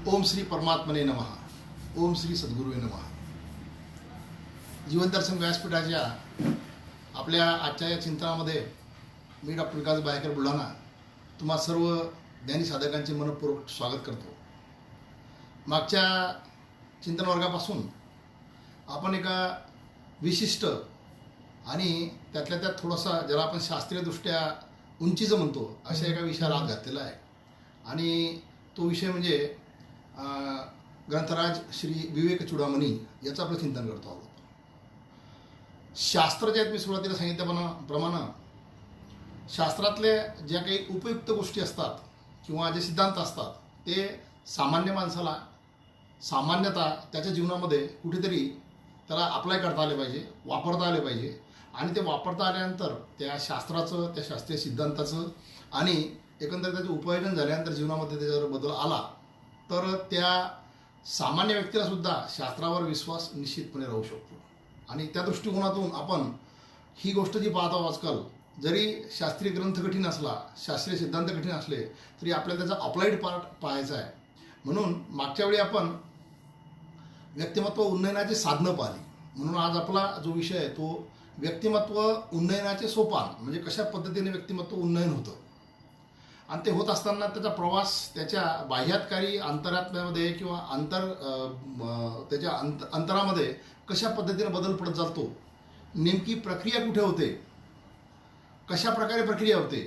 ओम श्री परमात्मने नमः. ओम श्री सद्गुरुवे नमः. जीवनदर्शन व्यासपीठाच्या आपल्या आजच्या या चिंतनामध्ये मी डॉक्टर विकास बाहेकर बुलढाणा तुम्हा सर्व ज्ञानी साधकांचे मनपूर्वक स्वागत करतो. मागच्या चिंतन वर्गापासून आपण एका विशिष्ट आणि त्यातल्या त्यात थोडासा ज्याला आपण शास्त्रीयदृष्ट्या उंचीचं म्हणतो अशा एका विषयाला हात घातलेला आहे. आणि तो विषय म्हणजे ग्रंथराज श्री विवेक चूडामणी याचं आपलं चिंतन करतो आहोत. शास्त्र जे आहेत मी सुरुवातीला सांगितल्याप्रमाणे शास्त्रातल्या ज्या काही उपयुक्त गोष्टी असतात किंवा जे सिद्धांत असतात ते सामान्य माणसाला सामान्यतः त्याच्या जीवनामध्ये कुठेतरी त्याला अप्लाय करता आले पाहिजे, वापरता आले पाहिजे. आणि ते वापरता आल्यानंतर त्या शास्त्राचं, त्या शास्त्रीय सिद्धांताचं आणि एकंदर त्याचं उपयोजन झाल्यानंतर जीवनामध्ये त्याच्यावर बदल आला तर त्या सामान्य व्यक्तीला सुद्धा शास्त्रावर विश्वास निश्चितपणे राहू शकतो. आणि त्या दृष्टिकोनातून आपण ही गोष्ट जी पाहतो आजकाल, जरी शास्त्रीय ग्रंथ कठीण असला, शास्त्रीय सिद्धांत कठीण असले तरी आपल्याला त्याचा अप्लाइड पार्ट पाहायचा आहे. म्हणून मागच्या वेळी आपण व्यक्तिमत्व उन्नयनाची साधनं पाहिली. म्हणून आज आपला जो विषय आहे तो व्यक्तिमत्व उन्नयनाचे सोपान, म्हणजे कशा पद्धतीने व्यक्तिमत्व उन्नयन होतं आणि ते होत असताना त्याचा प्रवास त्याच्या बाह्यातकारी अंतरात्म्यामध्ये किंवा त्याच्या अंतरामध्ये कशा पद्धतीने बदल पडत जातो, नेमकी प्रक्रिया कुठे होते, कशा प्रकारे प्रक्रिया होते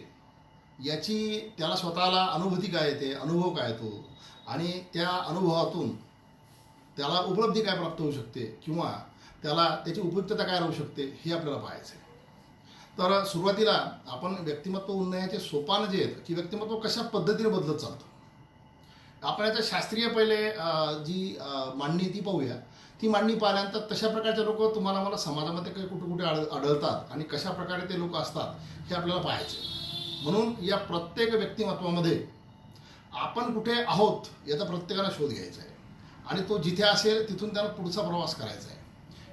याची त्याला स्वतःला अनुभूती काय येते, अनुभव काय येतो आणि त्या अनुभवातून त्याला उपलब्धी काय प्राप्त होऊ शकते किंवा त्याला त्याची उपयुक्तता काय राहू शकते हे आपल्याला पाहायचं आहे. तर सुरुवातीला आपण व्यक्तिमत्व उन्नयनाचे सोपान जे आहेत की व्यक्तिमत्व कशा पद्धतीने बदलत चालतं, आपण याच्या शास्त्रीय पहिले जी मांडणी ती पाहूया. ती मांडणी पाहिल्यानंतर तशा प्रकारचे लोक तुम्हाला मला समाजामध्ये काही कुठे कुठे आढळतात आणि कशा प्रकारे ते लोक असतात हे आपल्याला पाहायचे. म्हणून या प्रत्येक व्यक्तिमत्वामध्ये आपण कुठे आहोत याचा प्रत्येकाला शोध घ्यायचा आहे आणि तो जिथे असेल तिथून त्याला पुढचा प्रवास करायचा आहे.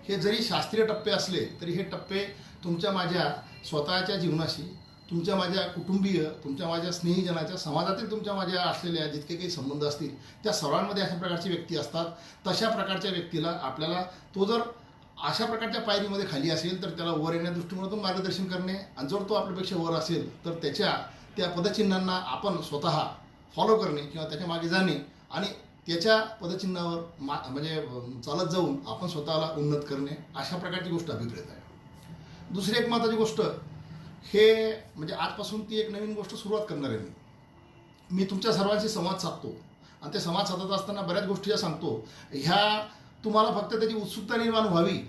हे जरी शास्त्रीय टप्पे असले तरी हे टप्पे तुमच्या माझ्या स्वतःच्या जीवनाशी, तुमच्या माझ्या कुटुंबीय, तुमच्या माझ्या स्नेहीजनाच्या, समाजातील तुमच्या माझ्या असलेल्या जितके काही संबंध असतील त्या सर्वांमध्ये अशा प्रकारची व्यक्ती असतात. तशा प्रकारच्या व्यक्तीला आपल्याला तो जर अशा प्रकारच्या पायरीमध्ये खाली असेल तर त्याला वर येण्या दृष्टिकोनातून मार्गदर्शन करणे आणि जर तो आपल्यापेक्षा वर असेल तर त्या पदचिन्हांना आपण स्वतः फॉलो करणे किंवा त्याच्या मागे जाणे आणि त्याच्या पदचिन्हावर म्हणजे चालत जाऊन आपण स्वतःला उन्नत करणे, अशा प्रकारची गोष्ट अभिप्रेत आहे. दुसरी एक महत्त्वाची गोष्ट हे म्हणजे आजपासून ती एक नवीन गोष्ट सुरुवात करणार आहे. मी तुमच्या सर्वांशी संवाद साधतो आणि ते संवाद साधत असताना बऱ्याच गोष्टी ज्या सांगतो ह्या तुम्हाला फक्त त्याची उत्सुकता निर्माण व्हावी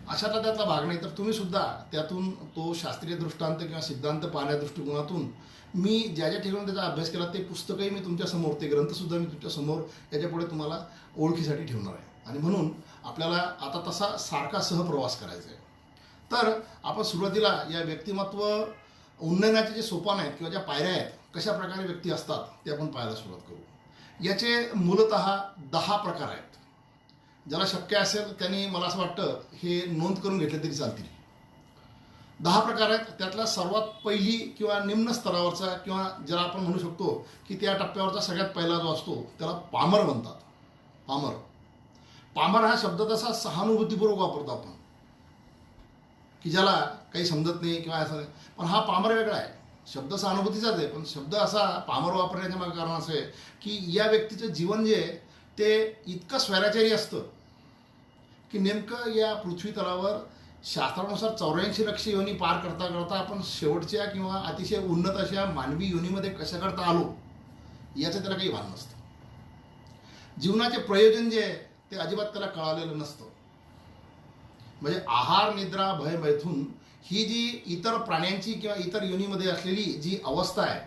अशातला त्यातला भाग नाही, तर तुम्ही सुद्धा त्यातून तो शास्त्रीय दृष्टांत किंवा सिद्धांत पाहण्या दृष्टिकोनातून मी ज्या ज्या ठिकाणी त्याचा अभ्यास केला ते पुस्तकही मी तुमच्यासमोर, ते ग्रंथसुद्धा मी तुमच्यासमोर याच्यापुढे तुम्हाला ओळखीसाठी ठेवणार आहे. आणि म्हणून आपल्याला आता तसा सारखा सहप्रवास करायचा आहे. तर आपण सुरुवातीला या व्यक्तिमत्व उन्नयनाचे जे सोपान आहेत किंवा ज्या पायऱ्या आहेत, कशा प्रकारे व्यक्ती असतात ते आपण पाहायला सुरुवात करू. याचे मूलतः 10 प्रकार आहेत. ज्याला शक्य असेल त्यांनी मला असं वाटतं हे नोंद करून घेतले तरी चालतील. 10 प्रकार आहेत. त्यातला सर्वात पहिली किंवा निम्न स्तरावरचा किंवा ज्याला आपण म्हणू शकतो की त्या टप्प्यावरचा सगळ्यात पहिला जो असतो त्याला पामर म्हणतात. पामर हा शब्द तसा सहानुभूतीपूर्वक वापरतो आपण, की ज्याला काही समजत नाही किंवा असं नाही. पण हा पामर वेगळा आहे. शब्द सहानुभूतीचाच आहे पण शब्द असा पामर वापरण्याच्या मागे कारण असं आहे की या व्यक्तीचं जीवन जे आहे ते इतकं स्वैराचारी असतं की नेमकं या पृथ्वी तलावर शास्त्रानुसार 84 लक्ष योनी पार करता करता आपण शेवटच्या किंवा अतिशय उन्नत अशा मानवी योनीमध्ये कशा करता आलो याचं त्याला काही भान नसतं. जीवनाचे प्रयोजन जे आहे ते अजिबात त्याला कळालेलं नसतं. म्हणजे आहार, निद्रा, भय, मैथून ही जी इतर प्राण्यांची किंवा इतर योनीमध्ये असलेली जी अवस्था आहे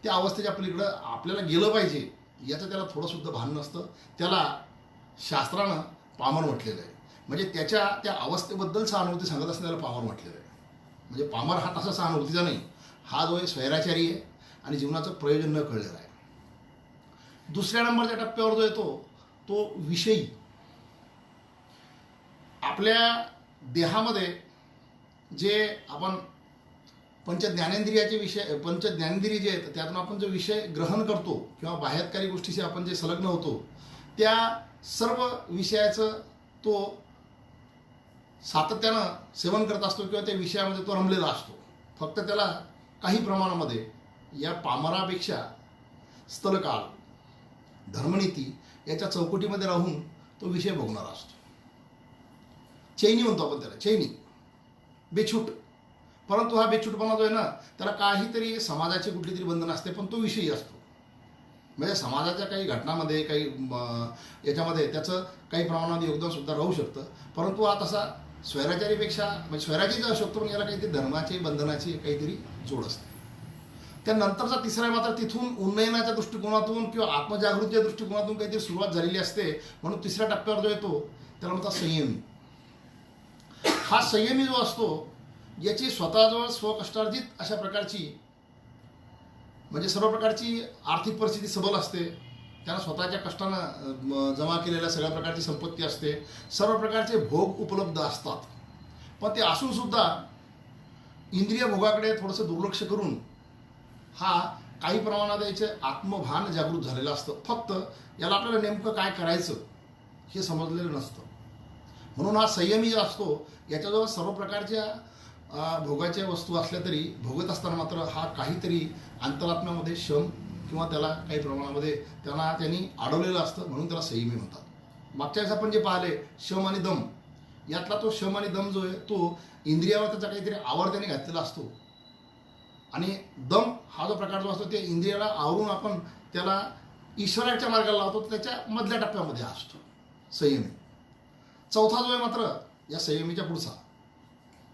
त्या अवस्थेच्या पलीकडं आपल्याला गेलं पाहिजे याचं त्याला थोडंसुद्धा भान नसतं. त्याला शास्त्रानं पामर म्हटलेलं आहे. म्हणजे त्याच्या त्या अवस्थेबद्दल सहानुभूती सांगत असताना त्याला पामर म्हटलेलं आहे. म्हणजे पामर हा तसा सहानुभूतीचा नाही, हा जो आहे स्वैराचारी आहे आणि जीवनाचं प्रयोजन न कळलेलं आहे. दुसऱ्या नंबरच्या टप्प्यावर जो येतो तो विषयी. आपल्या देहामध्ये जे आपण पंचज्ञानेंद्रियाचे विषय, पंचज्ञानेंद्रिय जे आहेत त्यातून आपण जो विषय ग्रहण करतो किंवा बाह्यकारी गोष्टीशी आपण जे संलग्न होतो, त्या सर्व विषयाचं तो सातत्यानं सेवन करत असतो किंवा त्या विषयामध्ये तो रमलेला असतो. फक्त त्याला काही प्रमाणामध्ये या पामरापेक्षा स्थलकाल, धर्मनीती याच्या चौकटीमध्ये राहून तो विषय भोगणारा असतो. चैनी म्हणतो आपण त्याला, चैनी, बेछूट. परंतु हा बेछूटपणा जो आहे ना, त्याला काहीतरी समाजाची कुठली तरी बंधन असते, पण तो विषयी असतो. म्हणजे समाजाच्या काही घटनामध्ये, काही याच्यामध्ये त्याचं काही प्रमाणात योगदान सुद्धा राहू शकतं. परंतु हा तसा स्वैराचारीपेक्षा, म्हणजे स्वैराची जाऊ शकतो, पण याला काहीतरी धर्माची, बंधनाची काहीतरी जोड असते. त्यानंतरचा तिसरा मात्र तिथून उन्नयनाच्या दृष्टिकोनातून किंवा आत्मजागृतीच्या दृष्टिकोनातून काहीतरी सुरुवात झालेली असते. म्हणून तिसऱ्या टप्प्यावर जो येतो त्याला म्हणतात संयमी. हा संयमी जो असतो याची स्वतःजवळ स्वकष्टार्जित अशा प्रकारची, म्हणजे सर्व प्रकारची आर्थिक परिस्थिती सबल असते. त्यांना स्वतःच्या कष्टानं जमा केलेल्या सगळ्या प्रकारची संपत्ती असते, सर्व प्रकारचे भोग उपलब्ध असतात. पण ते असून सुद्धा इंद्रिय भोगाकडे थोडंसं दुर्लक्ष करून हा काही प्रमाणात याचे आत्मभान जागृत झालेलं असतं. फक्त याला आपल्याला नेमकं काय करायचं हे समजलेलं नसतं. म्हणून हा संयमी जो असतो याच्याजवळ सर्व प्रकारच्या भोगाच्या वस्तू असल्या तरी भोगत असताना मात्र हा काहीतरी अंतरात्म्यामध्ये शम किंवा त्याला काही प्रमाणामध्ये त्यांनी अडवलेलं असतं. म्हणून त्याला संयमी म्हणतात. मागच्या वेळेस आपण जे पाहिले शम आणि दम, यातला तो शम आणि दम जो आहे तो इंद्रियावर त्याचा काहीतरी आवर त्याने घातलेला असतो. आणि दम हा जो प्रकार जो असतो ते इंद्रियाला आवरून आपण त्याला ईश्वराच्या मार्गाला लावतो, त्याच्या मधल्या टप्प्यामध्ये असतो संयमी. चौथा जो आहे मात्र या संयमीच्या पुढचा,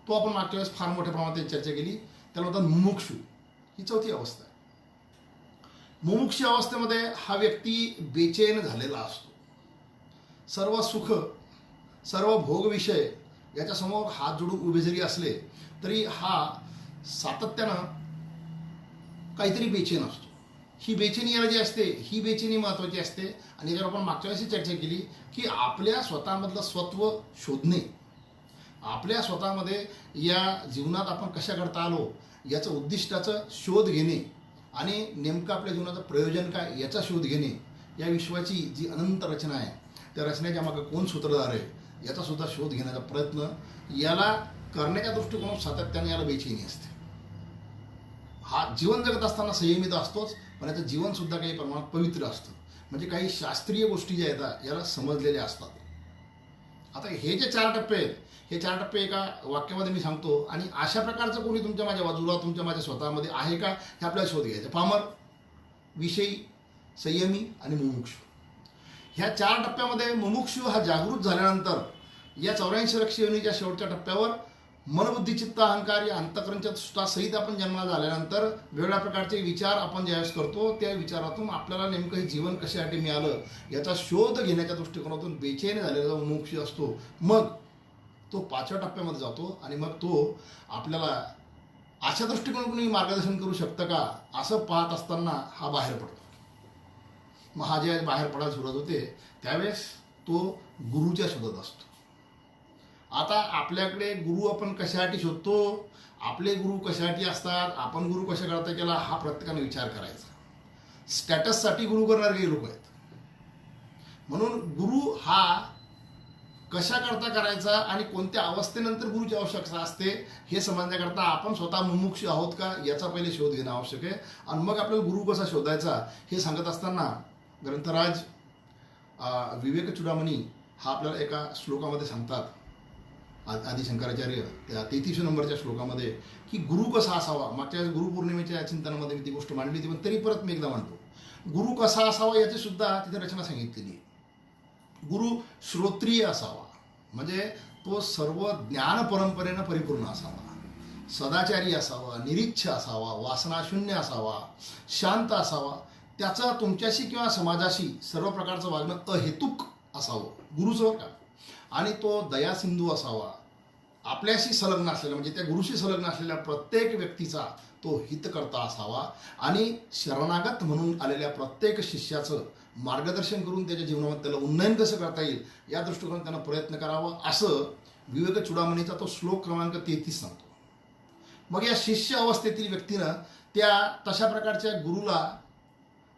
तो आपण मागच्या वेळेस फार मोठ्या प्रमाणात चर्चा केली, त्याला म्हणतात मुमुक्षु. ही चौथी अवस्था आहे. मुमुक्षु अवस्थेमध्ये हा व्यक्ती बेचैन झालेला असतो. सर्व सुख, सर्व भोग विषय याच्यासमोर हात जोडून उभे जरी असले तरी हा सातत्यानं काहीतरी बेचैन असतो. ही बेचैनी याला जी असते, ही बेचैनी महत्त्वाची असते. आणि याच्यावर आपण मागच्या वेळेस चर्चा केली की आपल्या स्वतःमधलं स्वत्व शोधणे, आपल्या स्वतःमध्ये या जीवनात आपण कशा करता आलो याचं उद्दिष्टाचं शोध घेणे आणि नेमकं आपल्या जीवनाचं प्रयोजन काय याचा शोध घेणे, या विश्वाची जी अनंत रचना आहे त्या रचनेच्या मागे कोण सूत्रधार आहे याचा सुद्धा शोध घेण्याचा प्रयत्न, याला करण्याच्या दृष्टिकोनातून सातत्याने याला बेचैनी असते. हा जीवन जगत असताना संयमित असतोच, पण याचं जीवनसुद्धा काही प्रमाणात पवित्र असतं. म्हणजे काही शास्त्रीय गोष्टी ज्या आहेत याला समजलेल्या असतात. आता हे जे 4 टप्पे आहेत, हे 4 टप्पे एका वाक्यामध्ये मी सांगतो आणि अशा प्रकारचं कोणी तुमच्या माझ्या बाजूला, तुमच्या माझ्या स्वतःमध्ये आहे का हे आपल्याला शोध घ्यायचं. पामर, विषयी, संयमी आणि मुमुक्षु. ह्या 4 टप्प्यामध्ये मुमुक्षु हा जागृत झाल्यानंतर या 84 लक्ष योनीच्या शेवटच्या टप्प्यावर मनबुद्धी चित्त अहंकार या अंतःकरणच्या सहित आपण जन्माला झाल्यानंतर वेगवेगळ्या प्रकारचे विचार आपण ज्यावेळेस करतो त्या विचारातून आपल्याला नेमकं हे जीवन कशासाठी मिळालं याचा शोध घेण्याच्या दृष्टिकोनातून बेचैन झालेला जो मुमुक्षु असतो, मग तो 5व्या टप्प्यामध्ये जातो आणि मग तो आपल्याला अशा दृष्टिकोनातून मार्गदर्शन करू शकतं का असं पाहत असताना हा बाहेर पडतो. मग हा जे बाहेर पडायला सुरुवात होते त्यावेळेस तो गुरुच्या शोधात असतो. आता आपल्याकडे गुरु आपण कशासाठी शोधतो, आपले गुरु कशासाठी असतात, आपण गुरु कशा करता केला हा प्रत्येकाने विचार करायचा. स्टॅटससाठी गुरु करणारे काही लोक आहेत. म्हणून गुरु हा कशा करता करायचा आणि कोणत्या अवस्थेनंतर गुरुची आवश्यकता असते हे समजण्याकरता आपण स्वतः मुमुक्षु आहोत का याचा पहिले शोध घेणं आवश्यक आहे. आणि मग आपल्याला गुरु कसा शोधायचा हे सांगत असताना ग्रंथराज विवेक चुडामणी हा आपल्याला एका श्लोकामध्ये सांगतात. आदिशंकराचार्य त्या 33 नंबरच्या श्लोकामध्ये की गुरु कसा असावा. मागच्या गुरुपौर्णिमेच्या चिंतनामध्ये मी ती गोष्ट मांडली होती, पण तरी परत मी एकदा मांडतो. गुरु कसा असावा याची सुद्धा तिथे रचना सांगितलेली आहे. गुरु श्रोत्रिय असावा, म्हणजे तो सर्व ज्ञान परंपरेनं परिपूर्ण असावा, सदाचारी असावा, निरीच्छ असावा, वासनाशून्य असावा, शांत असावा, त्याचा तुमच्याशी किंवा समाजाशी सर्व प्रकारचं वागणं अहेतुक असावं गुरुचं का. आणि तो दयासिंधू असावा, आपल्याशी संलग्न असलेला म्हणजे त्या गुरुशी संलग्न असलेल्या प्रत्येक व्यक्तीचा तो हितकर्ता असावा आणि शरणागत म्हणून आलेल्या प्रत्येक शिष्याचं मार्गदर्शन करून त्याच्या जीवनामध्ये त्याला उन्नयन कसं करता येईल या दृष्टिकोनात त्यांना प्रयत्न करावा असं विवेक चुडामणीचा तो श्लोक क्रमांक 33 सांगतो. मग या शिष्य अवस्थेतील व्यक्तीनं त्या तशा प्रकारच्या गुरुला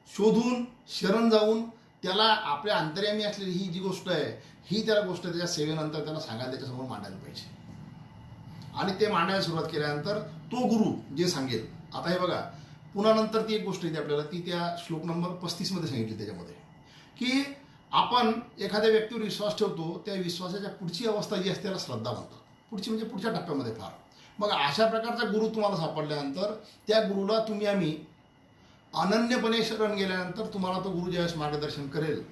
शोधून शरण जाऊन त्याला आपल्या अंतर्यामी असलेली ही जी गोष्ट आहे ही त्याला गोष्ट त्याच्या सेवेनंतर त्याला सांगायला त्याच्यासमोर मांडायला पाहिजे. आणि ते मांडायला सुरुवात केल्यानंतर तो गुरु जे सांगेल, आता हे बघा पुन्हा नंतर ती एक गोष्ट येते आपल्याला, ती त्या श्लोक नंबर 35 मध्ये सांगितली त्याच्यामध्ये, की आपण एखाद्या व्यक्तीवर विश्वास ठेवतो, त्या विश्वासाच्या पुढची अवस्था जी असते त्याला श्रद्धा म्हणतात. पुढची म्हणजे पुढच्या टप्प्यामध्ये फार. मग अशा प्रकारचा गुरु तुम्हाला सापडल्यानंतर त्या गुरुला आम्ही अनन्यपणे शरण गेल्यानंतर तुम्हाला तो गुरु ज्यावेळेस मार्गदर्शन करेल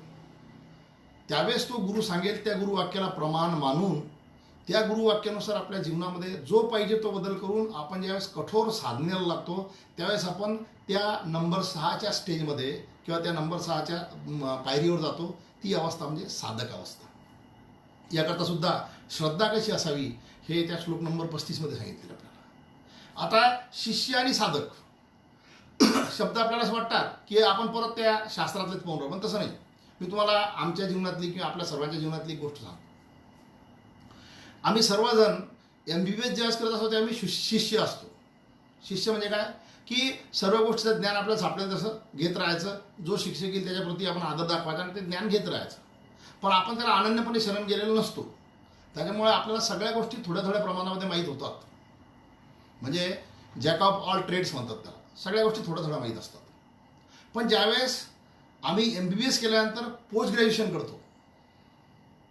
त्यावेळेस तो गुरु सांगेल त्या गुरुवाक्याला प्रमाण मानून त्या गुरुवाक्यानुसार आपल्या जीवनामध्ये जो पाहिजे तो बदल करून आपण ज्यावेळेस कठोर साधनेला लागतो त्यावेळेस आपण त्या नंबर 6च्या स्टेजमध्ये किंवा त्या नंबर 6च्या पायरीवर जातो. ती अवस्था म्हणजे साधक अवस्था. याकरता सुद्धा श्रद्धा कशी असावी हे त्या श्लोक नंबर 35 मध्ये सांगितलेलं आपल्याला. आता शिष्य आणि साधक शब्द आपल्याला असं वाटतात की आपण परत त्या शास्त्रातलेच पाहून राहू, पण तसं नाही. मी तुम्हाला आमच्या जीवनातली किंवा आपल्या सर्वांच्या जीवनातली एक गोष्ट सांगतो. आम्ही सर्वजण MBBS ज्यावेळेस करत असतो तेव्हा आम्ही शिष्य असतो. शिष्य म्हणजे काय की सर्व गोष्टीचं ज्ञान आपल्याला सापडेल तसं घेत राहायचं. जो शिक्षक येईल त्याच्याप्रती आपण आदर दाखवायचा आणि ते ज्ञान घेत राहायचं. पण आपण त्याला अनन्यपणे शरण गेलेलो नसतो. त्याच्यामुळे आपल्याला सगळ्या गोष्टी थोड्या थोड्या प्रमाणामध्ये माहीत होतात. म्हणजे जॅक ऑफ ऑल ट्रेड्स म्हणतात त्याला. सगळ्या गोष्टी थोड्या थोड्या माहीत असतात. पण ज्यावेळेस आम्ही MBBS केल्यानंतर पोस्ट ग्रॅज्युएशन करतो,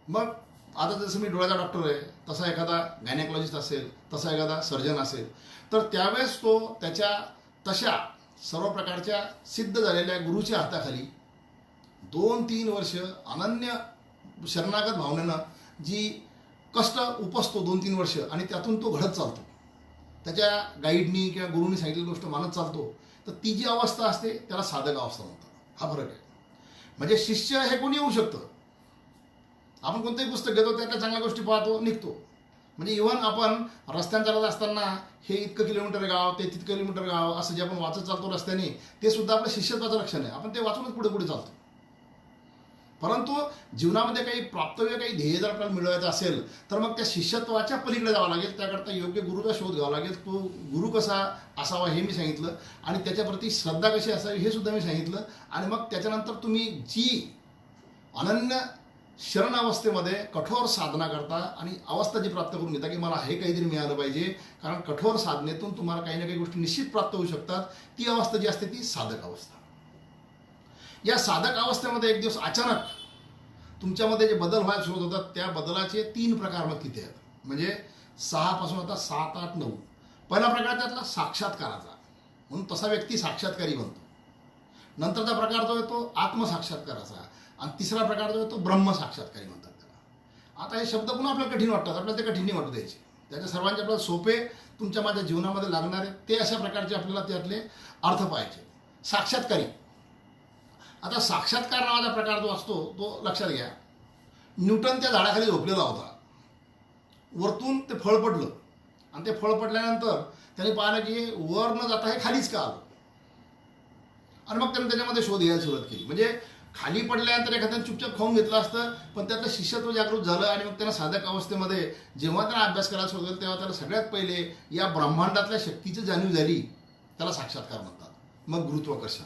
मग आता जसं मी डोळ्याचा डॉक्टर आहे, तसा एखादा गायनेकॉलॉजिस्ट असेल, तसा एखादा सर्जन असेल, तर त्यावेळेस तो त्याच्या तशा सर्व प्रकारच्या सिद्ध झालेल्या गुरुच्या हाताखाली 2-3 वर्ष अनन्य शरणागत भावनेनं जी कष्ट उपसतो 2-3 वर्ष आणि त्यातून तो घडत चालतो. त्याच्या गाईडनी किंवा गुरुनी सांगितलेली गोष्ट मानत चालतो. तर ती जी अवस्था असते त्याला साधक अवस्था म्हणतात. हा फरक आहे. म्हणजे शिष्य हे कोणी येऊ शकतं. आपण कोणतंही पुस्तक घेतो त्यातल्या चांगल्या गोष्टी पाहतो निघतो. म्हणजे इव्हन आपण रस्त्याने चालत असताना हे इतकं किलोमीटर गाव ते तितकं किलोमीटर गाव असं जे आपण वाचत चालतो रस्त्याने, ते सुद्धा आपल्या शिष्यत्वाचं लक्षण आहे. आपण ते वाचूनच पुढे पुढे चालतो. परंतु जीवनामध्ये काही प्राप्तव्य काही ध्येय जर आपल्याला मिळवायचं असेल तर मग त्या शिष्यत्वाच्या पलीकडे जावं लागेल. त्याकरता योग्य गुरुचा शोध घ्यावा लागेल. तो गुरु कसा असावा हे मी सांगितलं आणि त्याच्याप्रती श्रद्धा कशी असावी हे सुद्धा मी सांगितलं. आणि मग त्याच्यानंतर तुम्ही जी अनन्य शरण अवस्थेमध्ये कठोर साधना करता आणि अवस्था जी प्राप्त करून घेता की मला हे काहीतरी मिळालं पाहिजे, कारण कठोर साधनेतून तुम्हाला काही ना काही गोष्टी निश्चित प्राप्त होऊ शकतात. ती अवस्था जी असते ती साधक अवस्था. या साधक अवस्थेमध्ये एक दिवस अचानक तुमच्यामध्ये जे बदल व्हायला सुरुवात होतात त्या बदलाचे 3 प्रकार मग तिथे आहेत. म्हणजे 6 पासून आता 7, 8, 9. पहिला प्रकार त्यातला साक्षात्काराचा, म्हणून तसा व्यक्ती साक्षात्कारी बनतो. नंतरचा प्रकार जो आहे तो आत्मसाक्षात्काराचा आणि तिसरा प्रकार जो आहे तो ब्रह्मसाक्षात्कारी म्हणतात त्याला. आता हे शब्द पुन्हा आपल्याला कठीण वाटतात. आपल्याला ते कठीण नाही वाटू द्यायचे. त्याच्या सर्वांचे आपल्याला सोपे तुमच्या माझ्या जीवनामध्ये लागणारे ते अशा प्रकारचे आपल्याला त्यातले अर्थ पाहिजे. साक्षात्कारी. आता साक्षात्कार नावाचा प्रकार जो असतो तो लक्षात घ्या. न्यूटन त्या झाडाखाली झोपलेला होता. वरतून ते फळ पडलं आणि ते फळ पडल्यानंतर त्याने पाहिलं की वर न जाता हे खालीच का आलं. आणि मग त्याने त्याच्यामध्ये शोध घ्यायला सुरुवात केली. म्हणजे खाली पडल्यानंतर एखाद्याने चुपचाप खाऊन घेतलं असतं, पण त्यातलं शिष्यत्व जागृत झालं आणि मग त्यांना साधक अवस्थेमध्ये जेव्हा त्यांना अभ्यास करायला सुरुवात केली तेव्हा त्याला सगळ्यात पहिले या ब्रह्मांडातल्या शक्तीची जाणीव झाली. त्याला साक्षात्कार म्हणतात. मग गुरुत्वाकर्षण.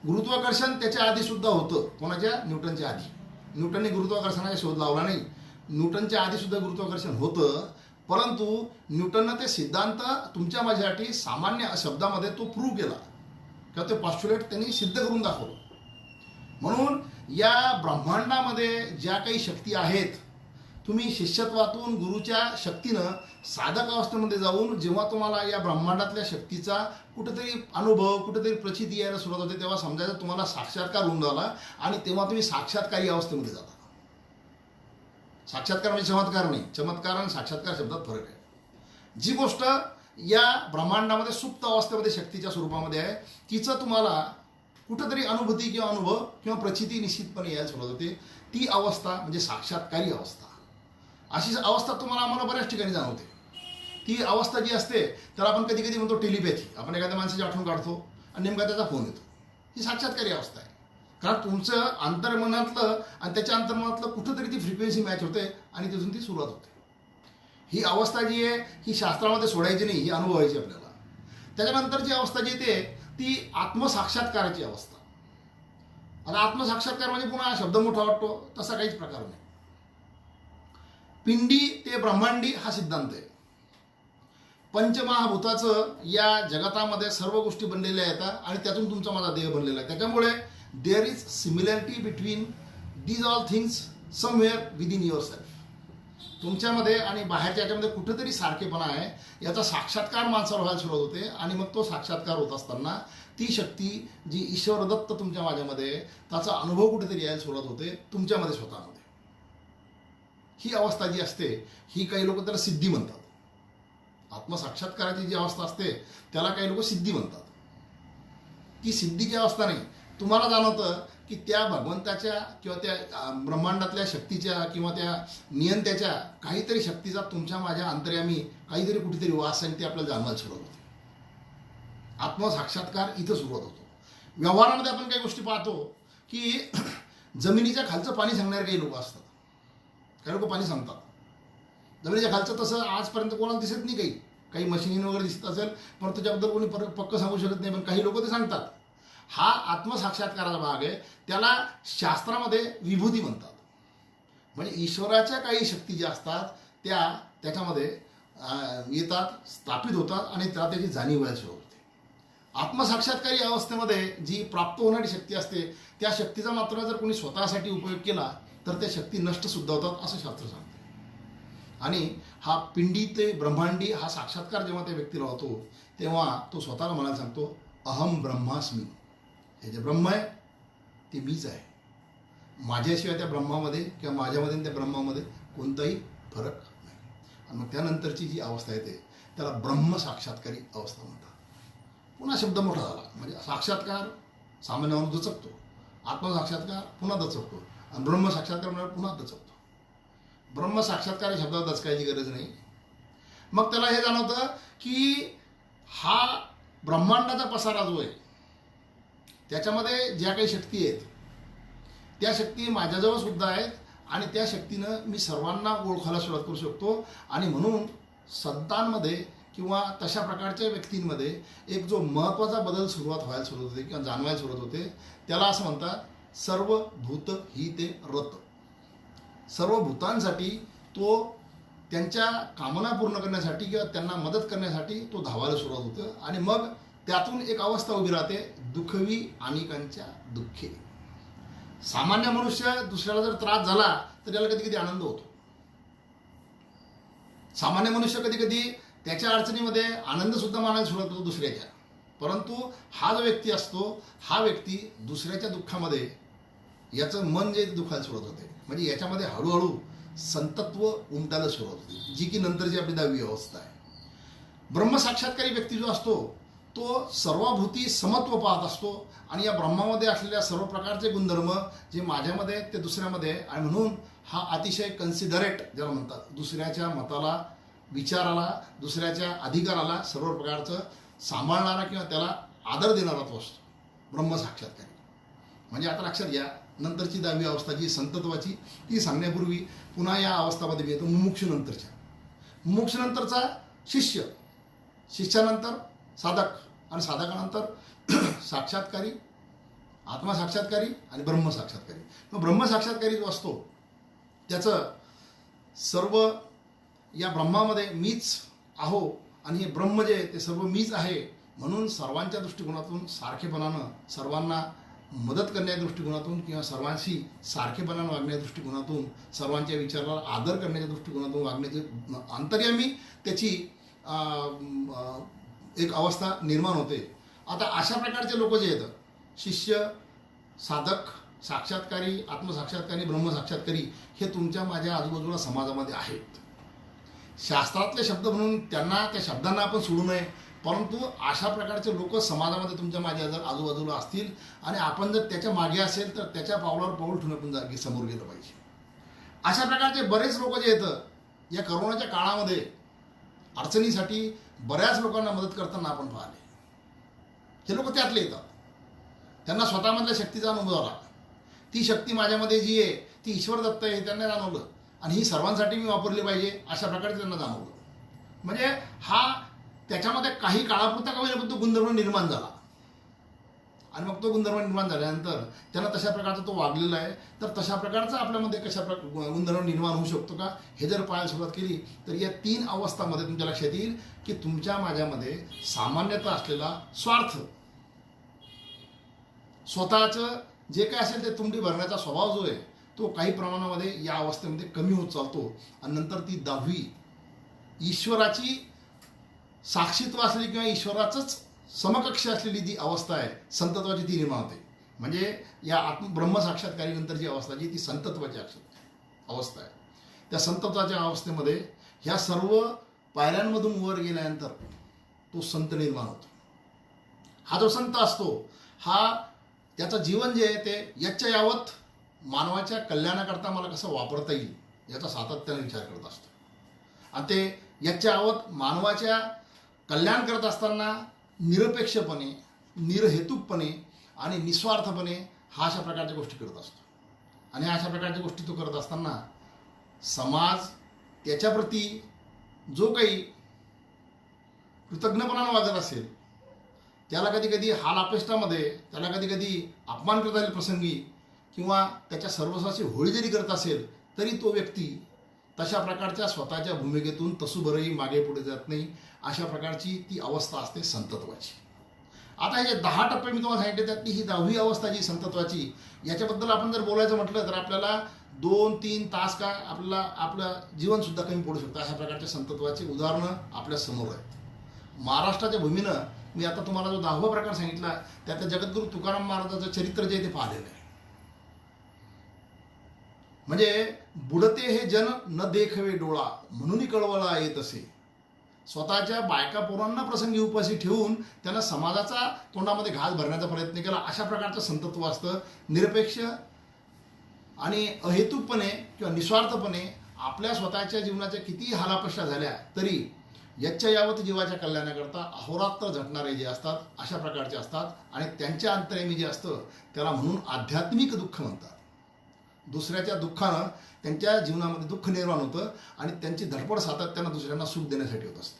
गुरुत्वाकर्षण त्याच्या आधी सुद्धा होतं. कोणाच्या? न्यूटनच्या आधी. न्यूटनने गुरुत्वाकर्षणाचा शोध लावला नाही. न्यूटनच्या आधी सुद्धा गुरुत्वाकर्षण होतं, परंतु न्यूटननं ते सिद्धांत तुमच्या माझ्यासाठी सामान्य शब्दामध्ये तो प्रूव्ह केला किंवा ते पॉस्ट्युलेट त्यांनी सिद्ध करून दाखवलं. म्हणून या ब्रह्मांडामध्ये ज्या काही शक्ती आहेत, तुम्ही शिष्यत्वातून गुरुच्या शक्तीनं साधक अवस्थेमध्ये जाऊन जेव्हा तुम्हाला या ब्रह्मांडातल्या शक्तीचा कुठेतरी अनुभव कुठेतरी प्रचिती यायला सुरुवात होते तेव्हा समजायचं तुम्हाला साक्षात्कार होऊन झाला आणि तेव्हा तुम्ही साक्षात्कारी अवस्थेमध्ये जाता. साक्षात्कार म्हणजे चमत्कार नाही. चमत्कार आणि साक्षात्कार शब्दात फरक आहे. जी गोष्ट या ब्रह्मांडामध्ये सुप्त अवस्थेमध्ये शक्तीच्या स्वरूपामध्ये आहे तिचं तुम्हाला कुठेतरी अनुभूती किंवा अनुभव किंवा प्रचिती निश्चितपणे यायला सुरुवात होते. ती अवस्था म्हणजे साक्षात्कारी अवस्था. अशी अवस्था तुम्हाला आम्हाला बऱ्याच ठिकाणी जाणवते. ती अवस्था जी असते त्याला आपण कधी कधी म्हणतो टेलिपॅथी. आपण एखाद्या माणसाची आठवण काढतो आणि नेमका त्याचा फोन येतो. ही साक्षात्कारी अवस्था आहे. कारण तुमचं अंतर्मनातलं आणि त्याच्या अंतर्मनातलं कुठंतरी ती फ्रिक्वेन्सी मॅच होते आणि तिथून ती सुरुवात होते. ही अवस्था जी आहे ही शास्त्रामध्ये सोडायची नाही, ही अनुभवायची आपल्याला. त्याच्यानंतरची अवस्था जी येते ती आत्मसाक्षात्काराची अवस्था. आता आत्मसाक्षात्कार म्हणजे पुन्हा शब्द मोठा वाटतो, तसा काहीच प्रकार नाही. पिंडी ते ब्रह्मांडी हा सिद्धांत आहे. पंचमहाभूताचं या जगतामध्ये सर्व गोष्टी बनलेल्या आहेत आणि त्यातून तुमचा माझा देह बनलेला आहे. त्याच्यामुळे there is similarity between these all things somewhere within yourself. तुमच्यामध्ये आणि बाहेरच्या याच्यामध्ये कुठेतरी सारखेपणा आहे, याचा साक्षात्कार माणसाला व्हायला सुरुवात होते. आणि मग तो साक्षात्कार होत असताना ती शक्ती जी ईश्वरदत्त तुमच्या माझ्यामध्ये त्याचा अनुभव कुठेतरी यायला सुरुवात होते तुमच्यामध्ये स्वतःमध्ये. ही अवस्था जी असते ही काही लोक त्याला सिद्धी म्हणतात. आत्मसाक्षात्काराची जी अवस्था असते त्याला काही लोक सिद्धी म्हणतात. ती सिद्धीची अवस्था नाही. तुम्हाला जाणवतं की त्या भगवंताच्या किंवा त्या ब्रह्मांडातल्या शक्तीच्या किंवा त्या नियंत्याच्या काहीतरी शक्तीचा तुमच्या माझ्या अंतर्यामी काहीतरी कुठेतरी वास आहे, ते आपल्याला जाणवायला सुरुवात होते. आत्मसाक्षात्कार इथं सुरुवात होतो. व्यवहारामध्ये आपण काही गोष्टी पाहतो की जमिनीच्या खालचं पाणी सांगणारे काही लोक असतात. काही लोक पाणी सांगतात. जमिनीच्या खालचं तसं आजपर्यंत कोणाला दिसत नाही. काही मशिनीन वगैरे दिसत असेल पण त्याच्याबद्दल कोणी पक्क सांगू शकत नाही, पण काही लोक ते सांगतात. हा आत्मसाक्षात्काराचा भाग आहे. त्याला शास्त्रामध्ये विभूती म्हणतात. म्हणजे ईश्वराच्या काही शक्ती ज्या असतात त्या त्याच्यामध्ये येतात, स्थापित होतात आणि त्याला त्याची जाणीव व्हायला सुरू होते. आत्मसाक्षात्कारी अवस्थेमध्ये जी प्राप्त होणारी शक्ती असते त्या शक्तीचा मात्र जर कोणी स्वतःसाठी उपयोग केला तर त्या शक्ती नष्ट सुद्धा होतात असं शास्त्र सांगते. आणि हा पिंडी ते ब्रह्मांडी हा साक्षात्कार जेव्हा त्या व्यक्तीला होतो तेव्हा तो स्वतःला म्हणायला सांगतो, अहम ब्रह्मास्मी. हे जे ब्रह्म आहे ते मीच आहे. माझ्याशिवाय त्या ब्रह्मामध्ये किंवा माझ्यामध्ये आणि त्या ब्रह्मामध्ये कोणताही फरक नाही. आणि मग त्यानंतरची जी अवस्था येते त्याला ब्रह्म साक्षात्कारी अवस्था म्हणतात. पुन्हा शब्द मोठा झाला. म्हणजे साक्षात्कार सामान्य माणूस दचकतो, आत्मसाक्षात्कार पुन्हा दचकतो आणि ब्रह्म साक्षात्कार म्हणजे पुन्हा दचकतो. ब्रह्म साक्षात्कार या शब्दाला दचकायची गरज नाही. मग त्याला हे जाणवतं की हा ब्रह्मांडाचा पसारा जो आहे त्याच्यामध्ये ज्या काही शक्ती आहेत त्या शक्ती माझ्याजवळ सुद्धा आहेत आणि त्या शक्तीनं मी सर्वांना ओळखायला सुरुवात करू शकतो. आणि म्हणून संतांमध्ये किंवा तशा प्रकारच्या व्यक्तींमध्ये एक जो महत्त्वाचा बदल व्हायला सुरुवात होते किंवा जाणवायला सुरुवात होते त्याला असं म्हणतात सर्व भूत ही ते रत. सर्व भूतांसाठी तो त्यांच्या कामना पूर्ण करण्यासाठी किंवा त्यांना मदत करण्यासाठी तो धावायला सुरुवात होतं. आणि मग त्यातून एक अवस्था उभी राहते, दुःखवी अनेकांच्या दुःखे. सामान्य मनुष्य दुसऱ्याला जर त्रास झाला तर त्याला कधी कधी आनंद होतो. सामान्य मनुष्य कधी कधी त्याच्या अडचणीमध्ये आनंद सुद्धा मानायला सुरुवात होतो दुसऱ्याच्या. परंतु हा जो व्यक्ती असतो हा व्यक्ती दुसऱ्याच्या दुःखामध्ये याचं मन जे दुखायला सुरुवात होते. म्हणजे याच्यामध्ये हळूहळू संतत्व उमटायला सुरुवात होते, जी की नंतरची आपली 10वी अवस्था आहे. ब्रह्मसाक्षात्कारी व्यक्ती जो असतो तो सर्वभूती समत्व पाहत असतो आणि या ब्रह्मामध्ये असलेल्या सर्व प्रकारचे गुणधर्म जे माझ्यामध्ये ते दुसऱ्यामध्ये आहे. आणि म्हणून हा अतिशय कन्सिडरेट ज्याला म्हणतात, दुसऱ्याच्या मताला, विचाराला, दुसऱ्याच्या अधिकाराला सर्व प्रकारचं सांभाळणारा किंवा त्याला आदर देणारा तो असतो ब्रह्मसाक्षात्कारी. म्हणजे आता लक्षात घ्या, नंतरची 10वी अवस्था जी संतत्वाची ती सांगण्यापूर्वी पुन्हा या अवस्थामध्ये मी येतो मुमुक्षुनंतरच्या. मुमुक्षुनंतरचा शिष्य, शिष्यानंतर साधक आणि साधकानंतर साक्षात्कारी, आत्मसाक्षात्कारी आणि ब्रह्मसाक्षात्कारी. मग ब्रह्मसाक्षात्कारी जो असतो त्याचं सर्व या ब्रह्मामध्ये मीच आहो आणि हे ब्रह्म जे ते सर्व मीच आहे म्हणून सर्वांच्या दृष्टिकोनातून सारखेपणानं सर्वांना मदत करण्याच्या दृष्टिकोनातून किंवा सर्वांशी सारखेपणानं वागण्याच्या दृष्टिकोनातून सर्वांच्या विचाराला आदर करण्याच्या दृष्टिकोनातून वागण्याचे अंतर्यामी त्याची एक अवस्था निर्माण होते. आता अशा प्रकारचे लोक जे आहेत शिष्य, साधक, साक्षात्कारी, आत्मसाक्षात्कारी, ब्रह्मसाक्षात्कारी हे तुमच्या माझ्या आजूबाजूला समाजामध्ये आहेत. शास्त्रातले शब्द म्हणून त्यांना त्या शब्दांना आपण सोडू नये, परंतु अशा प्रकारचे लोक समाजामध्ये तुमच्या माझ्या जर आजूबाजूला असतील आणि आपण जर त्याच्या मागे असेल तर त्याच्या पावलावर पाऊल ठेवून आपण जागी समोर गेलं पाहिजे. अशा प्रकारचे बरेच लोक जे आहेत या करोनाच्या काळामध्ये अडचणीसाठी बऱ्याच लोकांना मदत करताना आपण पाहिले. हे लोक त्यातले येतात. त्यांना स्वतःमधल्या शक्तीचा अनुभव आला. ती शक्ती माझ्यामध्ये जी आहे ती ईश्वर दत्त आहे हे त्यांना जाणवलं आणि ही सर्वांसाठी मी वापरली पाहिजे अशा प्रकारे त्यांना जाणवलं. म्हणजे हा त्याच्यामध्ये काही काळापुरता का होईना तो गुणधर्म निर्माण झाला आणि मग तो गुणधर्म निर्माण झाल्यानंतर त्यांना तशा प्रकारचा तो वागलेला आहे. तर तशा प्रकारचा आपल्यामध्ये गुणधर्म निर्माण होऊ शकतो का हे जर पाहायला सुरुवात केली तर या 3 अवस्थामध्ये तुमच्या लक्षात येईल की तुमच्या माझ्यामध्ये सामान्यता असलेला स्वार्थ, स्वतःचं जे काय असेल ते तुमटी भरण्याचा स्वभाव जो आहे तो काही प्रमाणामध्ये या अवस्थेमध्ये कमी होत चालतो. आणि नंतर ती 10वी ईश्वराची साक्षीत्व असलेली किंवा ईश्वराचंच समकक्ष असलेली जी अवस्था आहे संतत्वाची ती निर्माण होते. म्हणजे या ब्रह्मसाक्षात्कारीनंतर जी अवस्था जी ती संतत्वाची अवस्था आहे. त्या संतत्वाच्या अवस्थेमध्ये ह्या सर्व पायऱ्यांमधून वर गेल्यानंतर तो संत निर्माण होतो. हा जो संत असतो हा त्याचं जीवन जे आहे ते याच्या यावत मानवाच्या कल्याणाकरता मला कसं वापरता येईल याचा सातत्याने विचार करत असतो. आणि ते याच्या यावत मानवाच्या कल्याण करत असताना निरपेक्षपणे, निरहेतुकपणे आणि निस्वार्थपणे हा अशा प्रकारच्या गोष्टी करत असतो. आणि अशा प्रकारच्या गोष्टी तो करत असताना समाज त्याच्याप्रती जो काही कृतज्ञपणानं वागत असेल, त्याला कधी कधी हालापेष्टामध्ये, त्याला कधी कधी अपमान करता येईल प्रसंगी किंवा त्याच्या सर्वस्वाची होळी जरी करत असेल तरी तो व्यक्ती तशा प्रकारच्या स्वतःच्या भूमिकेतून तसूभरही मागे पुढे जात नाही. अशा प्रकारची ती अवस्था असते संतत्वाची. आता हे जे 10 टप्पे मी तुम्हाला सांगितले त्यातली ही 10वी अवस्था जी संतत्वाची, याच्याबद्दल आपण जर बोलायचं म्हटलं तर आपल्याला 2-3 तास का आपल्याला आपलं जीवनसुद्धा कमी पडू शकतं. अशा प्रकारच्या संतत्वाची उदाहरणं आपल्या समोर आहेत. महाराष्ट्राच्या भूमीनं मी आता तुम्हाला जो 10वा प्रकार सांगितला त्यातलं जगद्गुरू तुकाराम महाराजांचं चरित्र जे आहे ते पाहिलेलं आहे. म्हणजे बुडते हे जन न देखवे डोळा म्हणून कळवळा येत असे. स्वतःच्या बायका पोरांना प्रसंगी उपाशी ठेवून त्यांना समाजाचा तोंडामध्ये घास भरण्याचा प्रयत्न केला. अशा प्रकारचं संतत्व असतं. निरपेक्ष आणि अहेतुकपणे किंवा निस्वार्थपणे आपल्या स्वतःच्या जीवनाच्या कितीही हालापशा झाल्या तरी याच्या यावत जीवाच्या कल्याणाकरता अहोरात्र झटणारे जे असतात अशा प्रकारचे असतात. आणि त्यांच्या अंतरेमी जे असतं त्याला म्हणून आध्यात्मिक दुःख म्हणतात. दुसऱ्याच्या दुःखानं त्यांच्या जीवनामध्ये दुःख निर्माण होतं आणि त्यांची धडपड सातत्यानं दुसऱ्यांना सुख देण्यासाठी होत असते.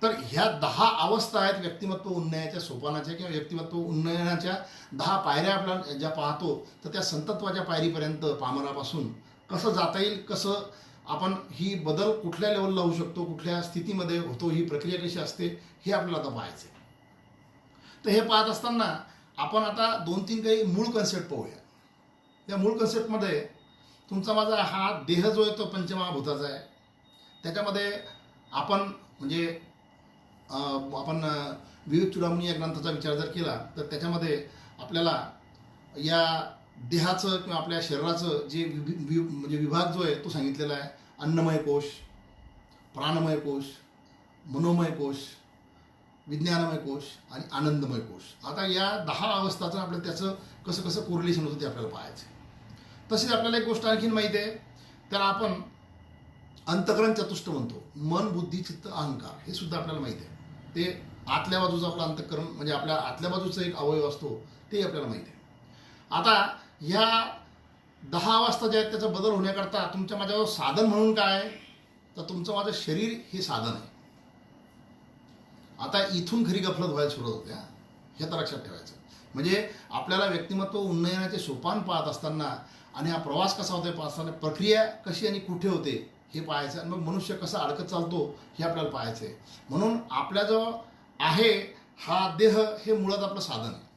तर ह्या 10 अवस्था आहेत व्यक्तिमत्व उन्नयनाच्या सोपानाच्या किंवा व्यक्तिमत्व उन्नयनाच्या 10 पायऱ्या आपल्या ज्या पाहतो. तर त्या संतत्वाच्या पायरीपर्यंत पामरापासून कसं जाता येईल, कसं आपण ही बदल कुठल्या लेवलला होऊ शकतो, कुठल्या स्थितीमध्ये होतो, ही प्रक्रिया कशी असते हे आपल्याला आता पाहायचं आहे. तर हे पाहत असताना आपण आता 2-3 काही मूळ कन्सेप्ट पाहूया. त्या मूळ कन्सेप्टमध्ये तुमचा माझा हा देह जो आहे तो पंचमहाभूताचा आहे. त्याच्यामध्ये आपण म्हणजे आपण विवेक चूडामणी या ग्रंथाचा विचार जर केला तर त्याच्यामध्ये आपल्याला या देहाचं किंवा आपल्या शरीराचं जे म्हणजे विभाग जो आहे तो सांगितलेला आहे. अन्नमय कोश, प्राणमय कोश, मनोमय कोश, विज्ञानमय कोश आणि आनंदमय कोश. आता या 10 अवस्थाचं आपल्याला त्याचं कसं कसं कोरिलेशन होतं ते आपल्याला पाहायचं आहे. तशीच आपल्याला एक गोष्ट आणखीन माहिती आहे, त्याला आपण अंतःकरण चतुष्ट म्हणतो. मन, बुद्धी, चित्त, अहंकार हे सुद्धा आपल्याला माहिती आहे. ते आतल्या बाजूचं आपलं अंतःकरण म्हणजे आपल्या आतल्या बाजूचा एक अवयव असतो ते आपल्याला माहिती आहे. आता ह्या 10 अवस्था ज्या आहेत त्याचा बदल होण्याकरता तुमच्या माझ्यावर साधन म्हणून काय आहे तर तुमचं माझं शरीर हे साधन आहे. आता इथून खरी गफलत व्हायला सुरुवात होते. हे तर लक्षात ठेवायचं. म्हणजे आपल्याला व्यक्तिमत्व उन्नयनाचे सोपान पाहत असताना आणि हा प्रवास कसा होतो पाहत असताना प्रक्रिया कशी आणि कुठे होते हे पाहायचं आणि मग मनुष्य कसा अडकत चालतो हे आपल्याला पाहायचं आहे. म्हणून आपल्याजवळ आहे हा देह हे मुळात आपलं साधन आहे.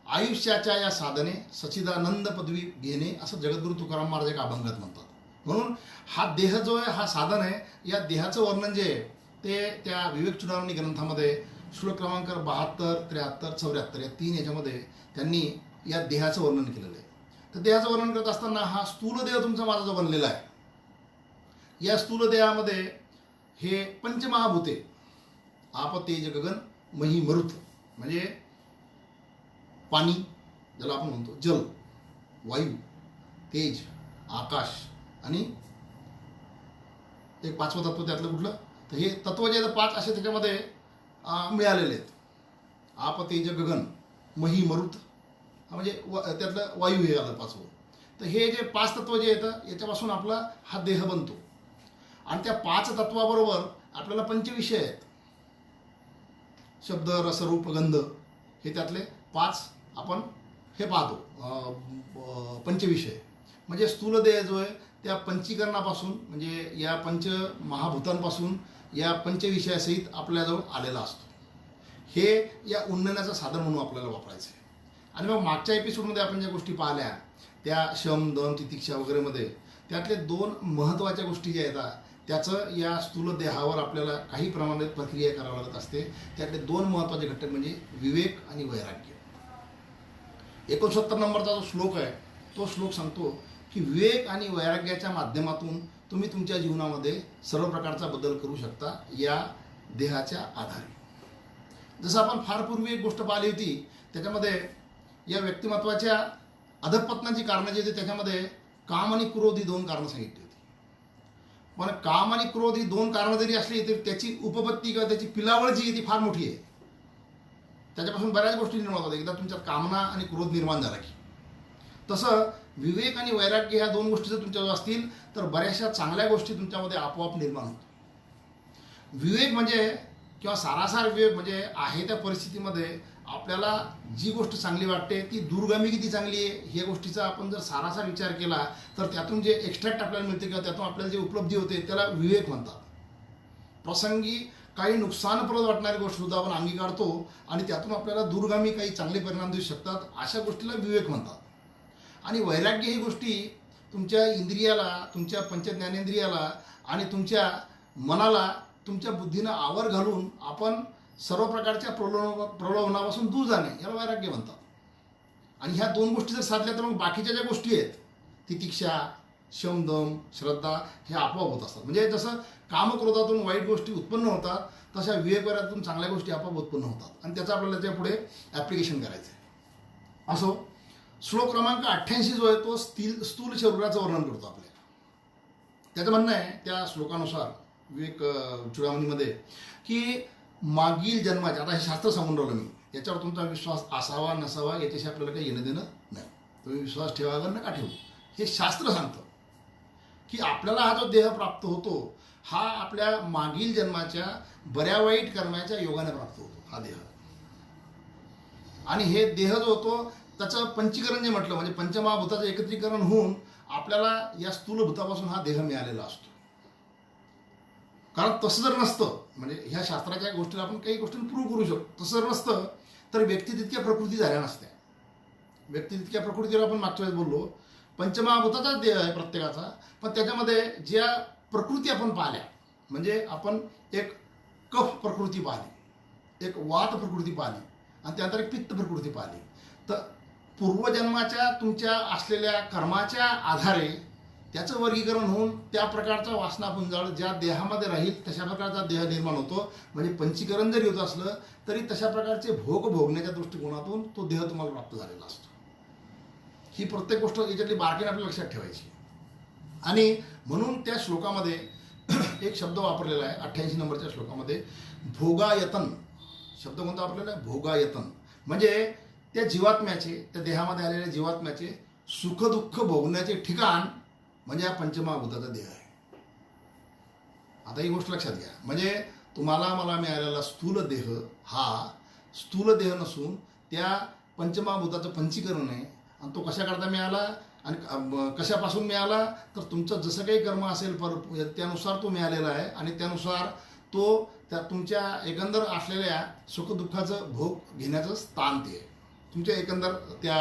आयुष्याच्या या साधने सच्चिदानंद पदवी घेणे असं जगद्गुरू तुकाराम महाराज एक अभंगात म्हणतात. म्हणून हा देह जो आहे हा साधन आहे. या देहाचं वर्णन जे आहे ते त्या विवेक चूडामणी ग्रंथामध्ये श्लोक क्रमांक 72, 73, 74 या 3 याच्यामध्ये त्यांनी या देहाचं वर्णन केलेलं आहे. तर देहाचं वर्णन करत असताना हा स्थूल देह तुमचा माझा जो बनलेला आहे या स्थूल देहामध्ये हे पंचमहाभूते आप, तेज, गगन, मही, मरुत म्हणजे पाणी ज्याला आपण म्हणतो, जल, वायू, तेज, आकाश आणि एक 5वं तत्व त्यातलं कुठलं तर हे तत्व जे 5 असे त्याच्यामध्ये मिळालेले आहेत. आप, तेज, गगन, मही, मरुत म्हणजे त्यातलं वायू हे आलं 5वं. तर हे जे 5 तत्व जे येतं याच्यापासून आपला हा देह बनतो. आणि त्या 5 तत्वाबरोबर आपल्याला पंचविषय आहेत. शब्द, रस, रूप, गंध हे त्यातले 5 आपण हे पाहतो पंचविषय. म्हणजे स्थूल देह जो आहे त्या पंचीकरणापासून म्हणजे या पंच महाभूतांपासून या पंचविषयासहित आपल्याजवळ आलेला असतो. हे या उन्नण्याचं साधन म्हणून आपल्याला वापरायचं आहे. आणि मग मागच्या एपिसोडमध्ये आपण ज्या गोष्टी पाहिल्या त्या शम, दम, तितिक्षा वगैरेमध्ये त्यातले 2 महत्त्वाच्या गोष्टी ज्या येतात त्याचं या स्थूल देहावर आपल्याला काही प्रमाणात प्रक्रिया करावी लागत असते. त्यातले 2 महत्त्वाचे घटक म्हणजे विवेक आणि वैराग्य. 69 नंबरचा जो श्लोक आहे तो श्लोक सांगतो की विवेक आणि वैराग्याच्या माध्यमातून तुम्ही तुमच्या जीवनामध्ये सर्व प्रकारचा बदल करू शकता या देहाच्या आधारे. जसं आपण फार पूर्वी एक गोष्ट पाहिली होती त्याच्यामध्ये या व्यक्तिमत्वाच्या अधःपतनाची कारणं जी होती त्याच्यामध्ये काम आणि क्रोध ही 2 कारणं सांगितली होती. पण काम आणि क्रोध ही 2 कारणं जरी असली तरी त्याची उपपत्ती किंवा त्याची पिलावळ जी आहे ती फार मोठी आहे. त्याच्यापासून बऱ्याच गोष्टी निर्माण होतात एकदा तुमच्यात कामना आणि क्रोध निर्माण झाला की. तसं विवेक आणि वैराग्य ह्या 2 गोष्टी जर तुमच्याजवळ असतील तर बऱ्याचशा चांगल्या गोष्टी तुमच्यामध्ये आपोआप निर्माण होतात. विवेक म्हणजे किंवा सारासार विवेक म्हणजे आहे त्या परिस्थितीमध्ये आपल्याला जी गोष्ट चांगली वाटते ती दूरगामी किती चांगली आहे ह्या गोष्टीचा आपण जर सारासार विचार केला तर त्यातून जे एक्स्ट्रॅक्ट आपल्याला मिळते किंवा त्यातून आपल्याला जे उपलब्धी होते त्याला विवेक म्हणतात. प्रसंगी काही नुकसानप्रद वाटणारी गोष्टसुद्धा आपण अंगीकारतो आणि त्यातून आपल्याला दूरगामी काही चांगले परिणाम दिसू शकतात अशा गोष्टीला विवेक म्हणतात. आणि वैराग्य ही गोष्टी तुमच्या इंद्रियाला, तुमच्या पंचज्ञानेंद्रियाला आणि तुमच्या मनाला तुमच्या बुद्धीनं आवर घालून आपण सर्व प्रकारच्या प्रलोभनापासून दूर जाणे याला वैराग्य म्हणतात. आणि ह्या 2 गोष्टी जर साधल्या तर मग बाकीच्या ज्या गोष्टी आहेत तितिक्षा, शमदम, श्रद्धा हे आपोआप होत असतात. म्हणजे जसं कामक्रोधातून वाईट गोष्टी उत्पन्न होतात तशा विवेकवैराग्यातून चांगल्या गोष्टी आपोआप उत्पन्न होतात आणि त्याचं आपल्याला त्या पुढे ॲप्लिकेशन करायचं आहे. असो, श्लोक क्रमांक 88 जो आहे तो स्थूल शरीराचं वर्णन करतो आपल्याला. त्याचं म्हणणं आहे त्या श्लोकानुसार विवेक चूडामणीमध्ये की मागील जन्माचे, आता हे शास्त्र सांगून राहिलो मी, याच्यावर तुमचा विश्वास असावा नसावा याच्याशी आपल्याला काही येणं देणं नाही. तुम्ही विश्वास ठेवावा नका ठेवू, हे शास्त्र सांगतं की आपल्याला हा जो देह प्राप्त होतो हा आपल्या मागील जन्माच्या बऱ्या वाईट कर्माच्या योगाने प्राप्त होतो हा देह. आणि हे देह जो होतो त्याचं पंचीकरण जे म्हटलं म्हणजे पंचमहाभूताचं एकत्रीकरण होऊन आपल्याला या स्थूल भूतापासून हा देह मिळालेला असतो. कारण तसं जर नसतं म्हणजे ह्या शास्त्राच्या गोष्टीला आपण काही गोष्टी प्रूव्ह करू शकतो. तसं जर नसतं तर व्यक्ती तितक्या प्रकृती झाल्या नसत्या. व्यक्ती तितक्या प्रकृतीवर आपण मागच्या वेळेस बोललो पंचमहाभूताचाच देह आहे प्रत्येकाचा, पण त्याच्यामध्ये ज्या प्रकृती आपण पाहिल्या म्हणजे आपण एक कफ प्रकृती पाहिली, एक वात प्रकृती पाहिली आणि त्यानंतर एक पित्त प्रकृती पाहिली. तर पूर्वजन्माच्या तुमच्या असलेल्या कर्माच्या आधारे त्याचं वर्गीकरण होऊन त्या प्रकारचा वासनापुंजाळ ज्या देहामध्ये राहील तशा प्रकारचा देह निर्माण होतो. म्हणजे पंचीकरण जरी होत असलं तरी तशा प्रकारचे भोग भोगण्याच्या दृष्टिकोनातून तो देह तुम्हाला प्राप्त झालेला असतो. ही प्रत्येक गोष्ट याच्यातली बारकाईने आपल्या लक्षात ठेवायची. आणि म्हणून त्या श्लोकामध्ये एक शब्द वापरलेला आहे 88 नंबरच्या श्लोकामध्ये, भोगायतन शब्द कोणता वापरलेला आहे? भोगायतन. म्हणजे त्या जीवात्म्याचे, त्या देहामध्ये आलेल्या जीवात्म्याचे सुखदुःख भोगण्याचे ठिकाण म्हणजे हा पंचमहाभूताचा देह आहे. आता ही गोष्ट लक्षात घ्या. म्हणजे तुम्हाला मला मिळालेला स्थूल देह हा स्थूल देह नसून त्या पंचमहाभूताचं पंचीकरण आहे. आणि तो कशाकरता मिळाला आणि कशापासून मिळाला तर तुमचं जसं काही कर्म असेल त्यानुसार तो मिळालेला आहे. आणि त्यानुसार तो त्या तुमच्या एकंदर असलेल्या सुखदुःखाचं भोग घेण्याचं स्थान ते आहे. तुमच्या एकंदर त्या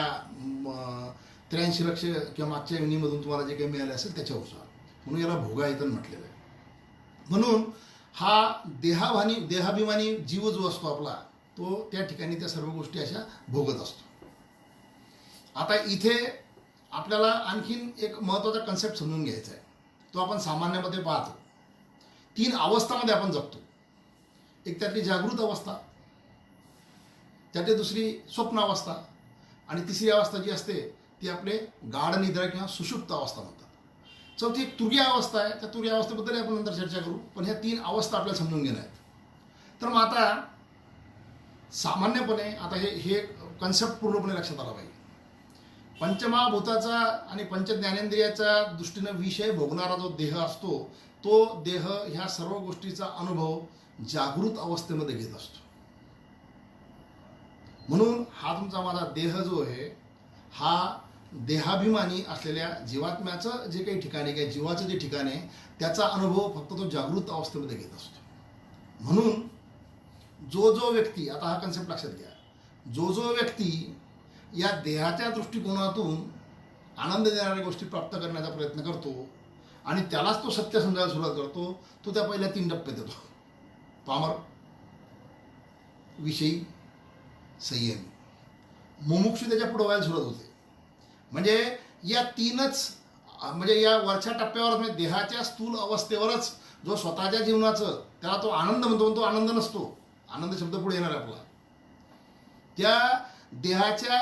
83 लक्ष किंवा मागच्या योनीमधून तुम्हाला जे काही मिळाले असेल त्याच्यानुसार, म्हणून याला भोगायतन म्हटलेलं आहे. म्हणून हा देहाभिमानी जीव जो असतो आपला तो त्या ठिकाणी त्या सर्व गोष्टी अशा भोगत असतो. आता इथे आपल्याला आणखीन एक महत्त्वाचा कन्सेप्ट समजून घ्यायचा आहे. तो आपण सामान्यमध्ये पाहतो 3 अवस्थामध्ये आपण जगतो. एक त्यातली जागृत अवस्था, त्यातली दुसरी स्वप्न अवस्था आणि तिसरी अवस्था जी असते ती आपले गाढ निद्रा किंवा सुषुप्त अवस्था म्हणतात. चौथी एक तुरीय अवस्था आहे. त्या तुरीय अवस्थेबद्दल आपण नंतर चर्चा करू. पण ह्या 3 अवस्था आपल्याला समजून घेणार आहेत. तर मग आता सामान्यपणे आता हे कन्सेप्ट पूर्णपणे लक्षात आला पाहिजे पंचमहाभूताचा आणि पंचज्ञानेंद्रियाच्या दृष्टीनं विषय भोगणारा जो देह असतो, तो देह ह्या सर्व गोष्टीचा अनुभव जागृत अवस्थेमध्ये घेत असतो. म्हणून हा तुमचा माझा देह जो आहे, हा देहाभिमानी असलेल्या जीवात्म्याचं जे काही ठिकाण आहे, किंवा जीवाचं जे ठिकाण आहे, त्याचा अनुभव फक्त तो जागृत अवस्थेमध्ये घेत असतो. म्हणून जो व्यक्ती, आता हा कन्सेप्ट लक्षात घ्या, जो व्यक्ती या देहाच्या दृष्टिकोनातून आनंद देणाऱ्या गोष्टी प्राप्त करण्याचा प्रयत्न करतो आणि त्यालाच तो सत्य समजायला सुरुवात करतो, तो त्या पहिल्या 3 टप्प्यात येतो. पामर, विषयी, संयमी. मुमुक्षू त्याच्या पुढे व्हायला सुरुवात होते. म्हणजे या 3च, म्हणजे या वरच्या टप्प्यावर, म्हणजे देहाच्या स्थूल अवस्थेवरच जो स्वतःच्या जीवनाचं, त्याला तो आनंद म्हणतो, तो आनंद नसतो. आनंद शब्द पुढे येणार आपला. त्या देहाच्या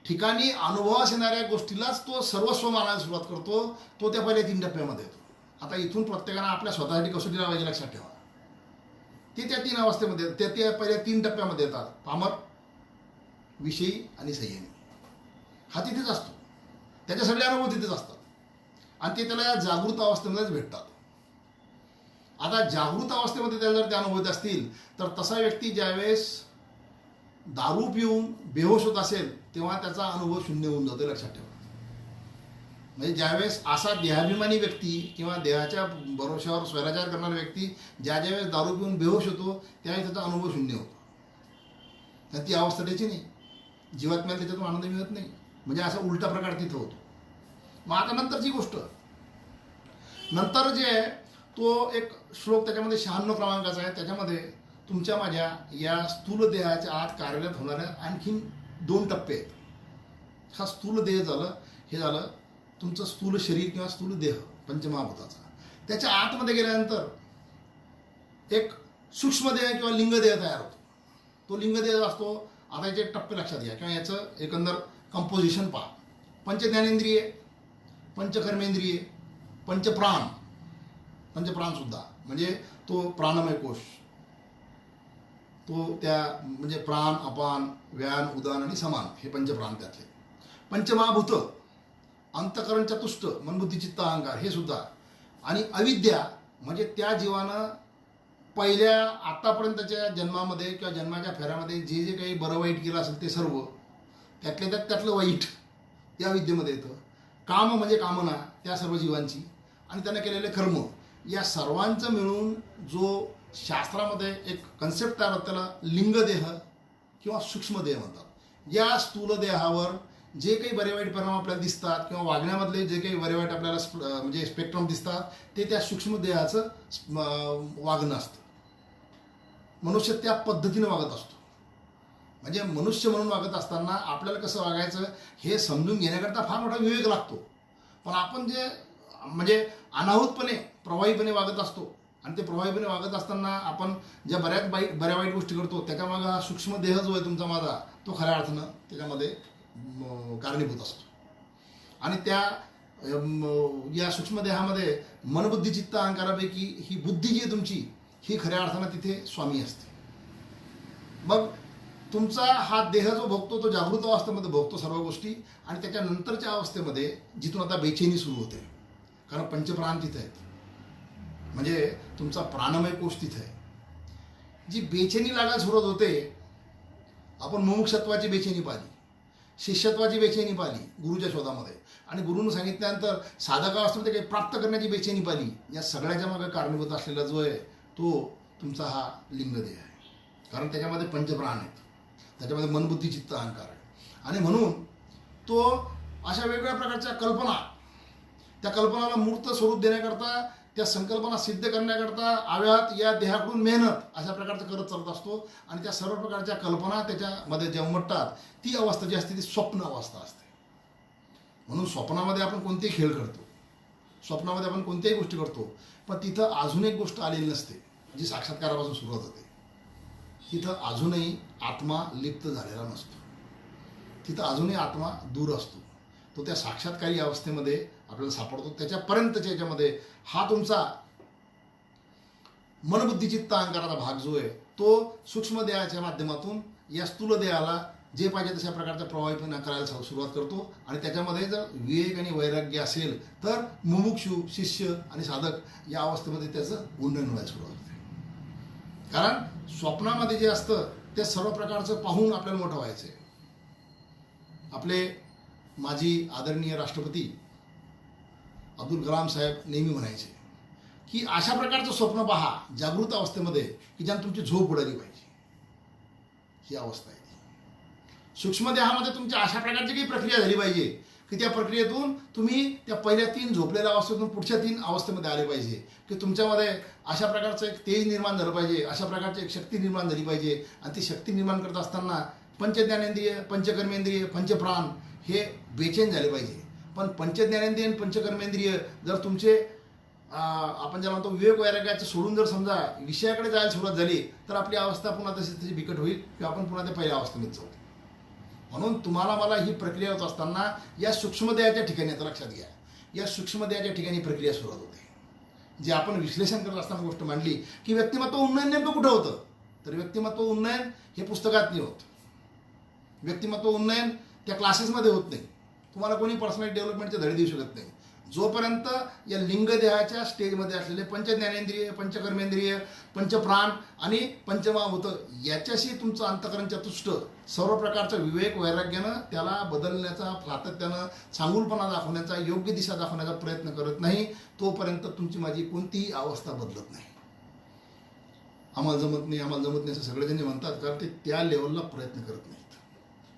ठिकाणी अनुभवास येणाऱ्या गोष्टीलाच तो सर्वस्व मानायला सुरुवात करतो. तो त्या पहिल्या 3 टप्प्यामध्ये येतो. आता इथून प्रत्येकानं आपल्या स्वतःसाठी कसोटी लावायची, लक्षात ठेवा. ते त्या 3 अवस्थेमध्ये, त्या पहिल्या 3 टप्प्यामध्ये येतात. पामर, विषयी आणि संयमी. हा तिथेच असतो. त्याचे सगळे अनुभव तिथेच असतात आणि ते त्याला जागृत अवस्थेमध्येच भेटतात. आता जागृत अवस्थेमध्ये त्याला जर ते अनुभव येत असतील, तर तसा व्यक्ती ज्यावेळेस दारू पिऊन बेहोश होत असेल, तेव्हा त्याचा अनुभव शून्य होऊन जातो, लक्षात ठेवा. म्हणजे ज्यावेळेस असा देहाभिमानी व्यक्ती किंवा देहाच्या भरोश्यावर स्वैराचार करणारा व्यक्ती ज्यावेळेस दारू पिऊन बेहोश होतो, त्यावेळेस त्याचा अनुभव शून्य होतो. तर ती अवस्था त्याची नाही. जीवात्म्याला त्याच्यातून आनंद मिळत नाही. म्हणजे असा उलटा प्रकार तिथं होतो. मग आता नंतरची गोष्ट, नंतर जे आहे तो एक श्लोक त्याच्यामध्ये 96 क्रमांकाचा आहे. त्याच्यामध्ये तुमच्या माझ्या या स्थूल देहाच्या आत कार्यरत होणाऱ्या आणखीन 2 टप्पे आहेत. हा स्थूल देह झालं, हे झालं तुमचं स्थूल शरीर किंवा स्थूल देह पंचमहाभूताचा. त्याच्या आतमध्ये गेल्यानंतर एक सूक्ष्म देह किंवा लिंगदेह तयार होतो. तो लिंगदेह असतो. आता याचे टप्पे लक्षात घ्या किंवा याचं एकंदर कंपोजिशन पहा. पंचज्ञानेंद्रिये, पंचकर्मेंद्रिये, पंचप्राण. पंचप्राणसुद्धा म्हणजे तो प्राणमय कोश, तो त्या म्हणजे प्राण, अपान, व्यान, उदान आणि समान, हे पंचप्राण त्यातले. पंचमहाभूत, अंतःकरण चतुष्ट, मनबुद्धी चित्त अहंकार, हे सुद्धा. आणि अविद्या म्हणजे त्या जीवानं पहिल्या आतापर्यंतच्या जन्मामध्ये किंवा जन्माच्या फेऱ्यामध्ये जे जे काही बरं वाईट केलं असेल ते सर्व, त्यातलं वाईट त्या विद्येमध्ये येतं. काम म्हणजे कामना त्या सर्व जीवांची, आणि त्यानं केलेले कर्म, या सर्वांचं मिळून जो शास्त्रामध्ये एक कन्सेप्ट तयार होतो, त्याला लिंगदेह किंवा सूक्ष्मदेह म्हणतात. या स्थूल देहावर जे काही बरे वाईट परिणाम आपल्याला दिसतात किंवा वागण्यामधले जे काही बरे वाईट आपल्याला म्हणजे स्पेक्ट्रम दिसतात, ते त्या सूक्ष्मदेहाचं वागणं असतं. मनुष्य त्या पद्धतीनं वागत असतो. म्हणजे मनुष्य म्हणून वागत असताना आपल्याला कसं वागायचं हे समजून घेण्याकरता फार मोठा विवेक लागतो. पण आपण जे म्हणजे अनाहूतपणे प्रवाहीपणे वागत असतो, आणि ते प्रवाहीपणे वागत असताना आपण ज्या बऱ्या वाईट गोष्टी करतो, त्याच्यामागं हा सूक्ष्म देह जो आहे तुमचा माझा, तो खऱ्या अर्थानं त्याच्यामध्ये कारणीभूत असतो. आणि त्या या सूक्ष्म देहामध्ये मनबुद्धी चित्त अहंकारापैकी ही बुद्धी जी आहे तुमची, ही खऱ्या अर्थानं तिथे स्वामी असते. मग तुमचा हा देह जो भोगतो, तो जागृत अवस्थेमध्ये भोगतो सर्व गोष्टी, आणि त्याच्यानंतरच्या अवस्थेमध्ये जिथून आता बेचैनी सुरू होते, कारण पंचप्राण तिथे आहेत. म्हणजे तुमचा प्राणमय कोश तिथे आहे. जी बेचैनी लागायला सुरुवात होते, आपण मुमुक्षत्वाची बेचैनी पाहिली, शिष्यत्वाची बेचैनी पाहिली गुरुच्या शोधामध्ये, आणि गुरुनं सांगितल्यानंतर साधकावस्थेमध्ये काही प्राप्त करण्याची बेचैनी पाहिली. या सगळ्याच्या मागे कारणीभूत असलेला जो आहे तो तुमचा हा लिंगदेह आहे. कारण त्याच्यामध्ये पंचप्राण आहेत, त्याच्यामध्ये मनबुद्धी चित्त अहंकार आहे. आणि म्हणून तो अशा वेगवेगळ्या प्रकारच्या कल्पना, त्या कल्पनाला मूर्त स्वरूप देण्याकरता, त्या संकल्पना सिद्ध करण्याकरता आव्यात या देहाकडून मेहनत अशा प्रकारचं करत चालत असतो. आणि त्या सर्व प्रकारच्या कल्पना त्याच्यामध्ये जे उमटतात, ती अवस्था जी असते ती स्वप्न अवस्था असते. म्हणून स्वप्नामध्ये आपण कोणतेही खेळ करतो, स्वप्नामध्ये आपण कोणत्याही गोष्टी करतो, पण तिथं अजून एक गोष्ट आलेली नसते जी साक्षात्कारापासून सुरुवात होते. तिथं अजूनही आत्मा लिप्त झालेला नसतो. तिथं अजूनही आत्मा दूर असतो. तो त्या साक्षात्कारी अवस्थेमध्ये आपल्याला सापडतो. त्याच्यापर्यंतच्या याच्यामध्ये हा तुमचा मनबुद्धी चित्त अहंकाराचा भाग जो आहे, तो सूक्ष्म देहाच्या माध्यमातून या स्थूल देहाला जे पाहिजे तशा प्रकारचा प्रभावीपणा करायला सुरुवात करतो. आणि त्याच्यामध्ये जर विवेक आणि वैराग्य असेल तर मुमुक्षू, शिष्य आणि साधक या अवस्थेमध्ये त्याचं उन्नयन व्हायला सुरुवात होते. कारण स्वप्नामध्ये जे असतं ते सर्व प्रकारचं पाहून आपल्याला मोठं व्हायचं आहे. आपले माजी आदरणीय राष्ट्रपती अब्दुल कलाम साहेब नेहमी म्हणायचे की अशा प्रकारचं स्वप्न पहा जागृत अवस्थेमध्ये की ज्यात तुमची झोप उडाली पाहिजे. ही अवस्था आहे. सूक्ष्म देहामध्ये तुमच्या अशा प्रकारची काही प्रक्रिया झाली पाहिजे की त्या प्रक्रियेतून तुम्ही त्या पहिल्या 3 झोपलेल्या अवस्थेतून पुढच्या 3 अवस्थेमध्ये आले पाहिजे. की तुमच्यामध्ये अशा प्रकारचं एक तेज निर्माण झालं पाहिजे, अशा प्रकारची एक शक्ती निर्माण झाली पाहिजे. आणि ती शक्ती निर्माण करत असताना पंचज्ञानेंद्रिय, पंचकर्मेंद्रिय, पंचप्राण हे बेचैन झाले पाहिजे. पण पंचज्ञानेंद्रिय आणि पंचकर्मेंद्रिय जर तुमचे आपण ज्याला म्हणतो विवेक वैराग्याचं सोडून जर समजा विषयाकडे जायला सुरुवात झाली तर आपली अवस्था पुन्हा तशी बिकट होईल किंवा आपण पुन्हा त्या पहिल्या अवस्थेमध्ये जाऊ. म्हणून तुम्हाला मला ही प्रक्रिया होत असताना या सूक्ष्मदेहाच्या ठिकाणी, आता लक्षात घ्या, या सूक्ष्मदेहाच्या ठिकाणी प्रक्रिया सुरुवात होते. जे आपण विश्लेषण करत असताना गोष्ट मांडली की व्यक्तिमत्व उन्नयन नेमकं कुठं होतं, तर व्यक्तिमत्व उन्नयन हे पुस्तकात नाही होत. व्यक्तिमत्व उन्नयन त्या क्लासेसमध्ये होत नाही. तुम्हाला कोणी पर्सनॅलिटी डेव्हलपमेंटचे धडे देऊ शकत नाही जोपर्यंत या लिंगदेहाच्या स्टेजमध्ये असलेले पंचज्ञानेंद्रिय, पंचकर्मेंद्रिय, पंचप्राण आणि पंचमहाभूत याच्याशी तुमचं अंतःकरण चतुष्ट सर्व प्रकारचं विवेक वैराग्यानं त्याला बदलण्याचा, सातत्यानं चांगुलपणा दाखवण्याचा, योग्य दिशा दाखवण्याचा प्रयत्न करत नाही तोपर्यंत तुमची माझी कोणतीही अवस्था बदलत नाही. आम्हाला जमत नाही, आम्हाला जमत नाही असं सगळेजण म्हणतात कारण ते त्या लेवलला प्रयत्न करत नाहीत.